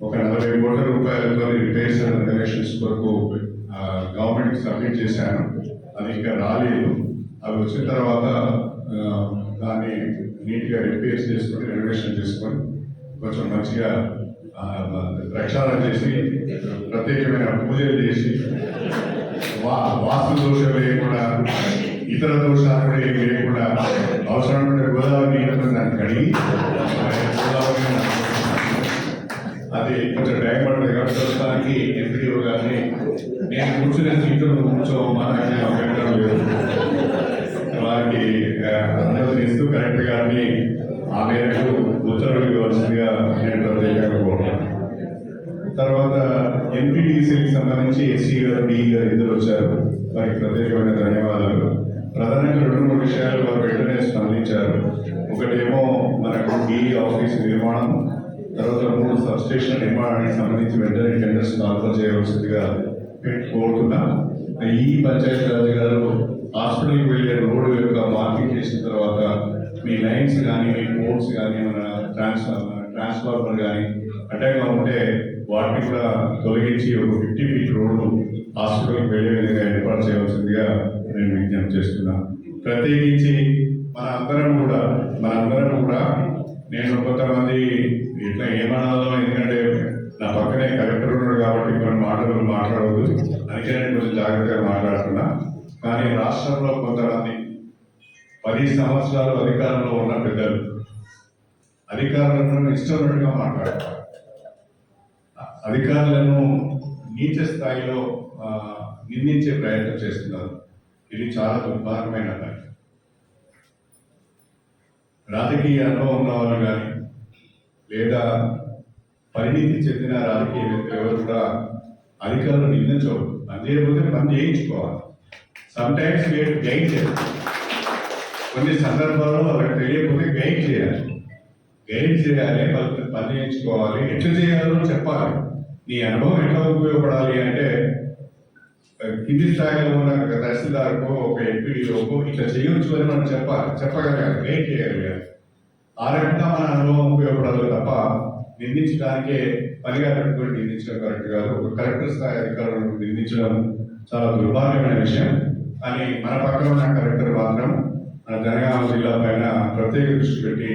ఒక 40 కోట్ల రూపాయలతో రిపేర్స్ అండ్ రెనోవేషన్స్ కొరకు గవర్నమెంట్కి సబ్మిట్ చేశాను. అది ఇంకా రాలేదు. అవి వచ్చిన తర్వాత దాన్ని నీట్గా రిపేర్స్ చేసుకొని రెనోవేషన్ చేసుకొని కొంచెం మంచిగా ప్రక్షాళన చేసి ప్రత్యేకమైన పూజలు చేసి వాస్తు దోషం లేకుండా ఇతర దోషాలు కూడా ఏమి లేకుండా అవసరమైన గోదావరి నీళ్ళతో దాన్ని కడిగి అది కొంచెం టైం పడుతుంది. కాబట్టి ప్రస్తుతానికి ఎంపీడీఓ గారిని నేను కూర్చునే సీట్లో కూర్చోమని పెట్టడం లేదు. వారికి అనుమతిస్తూ కలెక్టర్ గారిని ఆ మేరకు ఉత్తర్వులు ఇవ్వాల్సిందిగా నేను ప్రత్యేకంగా కోరుతున్నాను. తర్వాత ఎంపీటీసీకి సంబంధించి ఎస్సీ గారు డి గారు ఇద్దరు వచ్చారు. వారికి ప్రత్యేకమైన ధన్యవాదాలు. ప్రధానంగా 2-3 విషయాలు వారు వెంటనే స్పందించారు. ఒకటేమో మనకు డి ఆఫీస్ నిర్మాణం, తర్వాత 3 సబ్స్టేషన్ నిర్మాణానికి సంబంధించి వెంటనే టెండర్స్ కాల్ఫర్ చేయవలసిందిగా కోరుతున్నా. ఈ పంచాయతీరాజ్ గారు హాస్పిటల్కి వెళ్ళే రోడ్డు యొక్క మార్కింగ్ చేసిన తర్వాత మీ లైన్స్ కానీ మీ పోర్ట్స్ కానీ మన ట్రాన్స్ఫార్మర్ కానీ అడ్డంగా ఉంటే వాటిని కూడా తొలగించి ఒక 50 ఫీట్ రోడ్డు హాస్పిటల్కి వెళ్ళే విధంగా ఏర్పాటు చేయవలసిందిగా నేను విజ్ఞప్తి చేస్తున్నాను. ప్రత్యేకించి మనందరం కూడా నేను కొంతమంది ఇట్లా ఏమనాలో, ఎందుకంటే నా పక్కనే కలెక్టర్ ఉన్నాడు కాబట్టి కొన్ని మాటలు మాట్లాడవద్దు, అందుకే నేను కొంచెం జాగ్రత్తగా మాట్లాడుతున్నా. కానీ రాష్ట్రంలో కొంతమంది 10 సంవత్సరాలు అధికారంలో ఉన్న పెద్దలు అధికారులను ఇష్టమైనట్టుగా మాట్లాడతారు. అధికారులను నీచ స్థాయిలో నిందించే ప్రయత్నం చేస్తున్నారు. ఇది చాలా దుర్మార్గమైన పని. రాజకీయ అనుభవం ఉన్న వాళ్ళు కానీ లేదా పరిణితి చెందిన రాజకీయ ఎవరు కూడా అధికారులు నిందించవద్దు. పని చేయకపోతే పని చేయించుకోవాలి. సమ్ టైమ్స్ గైడ్ చేయాలి. కొన్ని సందర్భాల్లో వాళ్ళకి తెలియకపోతే గైడ్ చేయాలి. వాళ్ళకి పని చేయించుకోవాలి. ఎట్లా చేయాలో చెప్పాలి. నీ అనుభవం ఎట్లా ఉపయోగపడాలి అంటే కింది స్థాయిలో ఉన్న తహసీల్దార్కో ఒక ఎంపీడీఓకో ఇట్లా చేయొచ్చు అని మనం చెప్పగలగాలి, గైడ్ చేయగలగాలి. ఆ రకంగా మన అనుభవం ఉపయోగపడాలి తప్ప నిందించడానికే పనిగా పెట్టుకొని నిందించడం కరెక్ట్ కాదు. ఒక కలెక్టర్ స్థాయి అధికారులను నిందించడం చాలా దుర్భాగ్యమైన విషయం. కానీ మన పక్కన ఉన్న కలెక్టర్ మాత్రం మన జనగామ జిల్లా పైన ప్రత్యేక దృష్టి పెట్టి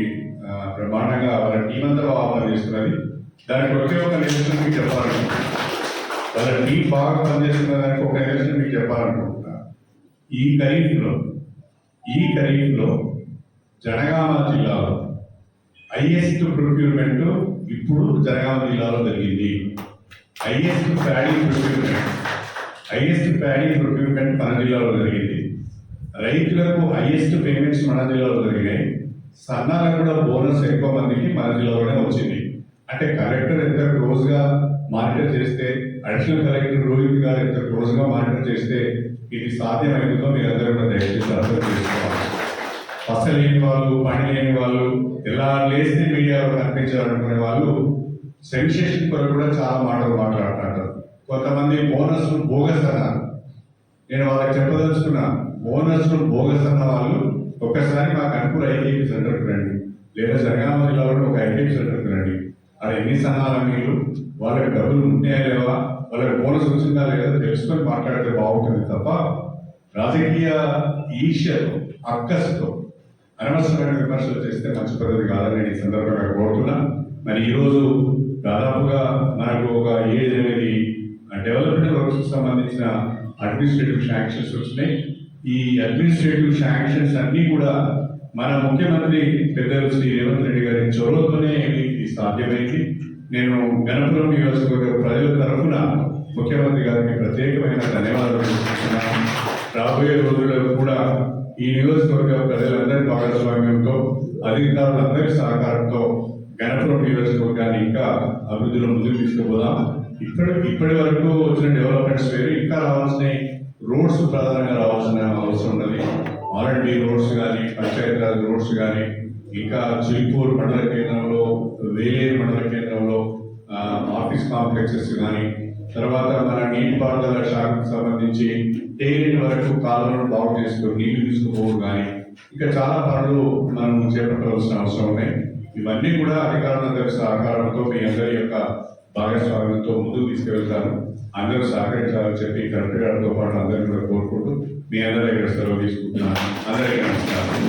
బ్రహ్మాండంగా వాళ్ళ టీం అంతా బాగా చేస్తున్నది. దానికి ఒకే ఒక నిదర్శనం మీకు చెప్పాలనుకుంటున్నా. వాళ్ళ టీం బాగా పనిచేస్తున్న దానికి ఒక నిదర్శనం మీకు చెప్పాలనుకుంటున్నా. ఈ ఖరీఫ్లో జనగామ జిల్లాలో హైయెస్ట్ ప్రొక్యూర్మెంట్ ఇప్పుడు జనగామ జిల్లాలో జరిగింది. హైయెస్ట్ ప్యాడీ ప్రొక్యూర్మెంట్ మన జిల్లాలో జరిగింది. రైతులకు హైయెస్ట్ పేమెంట్స్ మన జిల్లాలో జరిగినాయి. సన్నాలకు కూడా బోనస్ ఎక్కువ మందికి మన జిల్లాలోనే వచ్చింది. అంటే కలెక్టర్ ఎంత క్లోజ్గా మానిటర్ చేస్తే, అడిషనల్ కలెక్టర్ రోహిత్ గారు ఎంత క్లోజ్గా మానిటర్ చేస్తే ఇది సాధ్యమైందో మీరందరూ కూడా దయచేసి అర్థం చేసుకోవాలి. పస లేని వాళ్ళు, పని లేని వాళ్ళు, ఎలా లేస్తే మీడియాలో కనిపించాలనుకునే వాళ్ళు సెన్సేషన్ కొరకు కూడా చాలా మాటలు మాట్లాడుతున్నారు. కొంతమంది బోనస్ బోగస్ అన్నారు. నేను వాళ్ళకి చెప్పదలుచుకున్నా, బోనస్ బోగస్ అన్న వాళ్ళు ఒక్కసారి మా కనుపూర్ ఐటీపీ సెంటర్కి రండి, లేదా జనగామ జిల్లాలో ఒక ఐటీపీ సెంటర్కి రండి. అది ఎన్ని సన్నాల మీరు వాళ్ళకి డబ్బులు ఉంటాయా లేవా, వాళ్ళకి బోనస్ వచ్చిందా లేదా తెలుసుకొని మాట్లాడితే బాగుంటుంది తప్ప రాజకీయ ఈర్ష్యతో అక్కసుతో అనవసరమైన విమర్శలు చేస్తే మంచి పద్ధతి కాదని నేను ఈ సందర్భంగా కోరుతున్నా. మరి ఈరోజు దాదాపుగా మనకు ఒక 7-8 డెవలప్మెంట్ వర్క్స్ సంబంధించిన అడ్మినిస్ట్రేటివ్ శాంక్షన్స్ వచ్చినాయి. ఈ అడ్మినిస్ట్రేటివ్ శాంక్షన్స్ అన్నీ కూడా మన ముఖ్యమంత్రి పెద్దలు శ్రీ రేవంత్ రెడ్డి గారి చొరవతోనే ఇది సాధ్యమైంది. నేను గణపురం నియోజకవర్గ ప్రజల తరఫున ముఖ్యమంత్రి గారికి ప్రత్యేకమైన ధన్యవాదాలు తెలుపుతున్నాను. రాబోయే రోజుల్లో కూడా ఈ నియోజకవర్గ ప్రజలందరి భాగస్వామ్యంతో అధికారులందరి సహకారంతో గణపురం నియోజకవర్గాన్ని ఇంకా అభివృద్ధిలో ముందుకు తీసుకుపోదాం. ఇప్పటి వరకు వచ్చిన డెవలప్మెంట్స్ వేరు, ఇంకా రావాల్సిన రోడ్స్ ప్రధానంగా రావాల్సిన అవసరం ఉన్నది. R&D రోడ్స్ కానీ, పంచాయతీరాజ్ రోడ్స్ కానీ, ఇంకా చిల్పూర్ మండల కేంద్రంలో, వేలేరు మండల కేంద్రంలో ఆఫీస్ కాంప్లెక్సెస్ కానీ, తర్వాత మన నీటిపారుదల శాఖకు సంబంధించి టేరిన్ వరకు కాలువలను బాగు చేసుకుని నీళ్లు తీసుకుపోవడం కానీ, ఇంకా చాలా పనులు మనం చేపట్టవలసిన అవసరం ఉన్నాయి. ఇవన్నీ కూడా అధికారులందరి సహకారంతో మీ అందరి యొక్క భాగస్వామ్యంతో ముందుకు తీసుకెళ్తాను. అందరూ సహకరించాలని చెప్పి కలెక్టర్ గారితో పాటు అందరినీ కూడా కోరుకుంటూ మీ అందరి దగ్గర సెలవు తీసుకుంటున్నాను. అందరికీ నమస్కారం.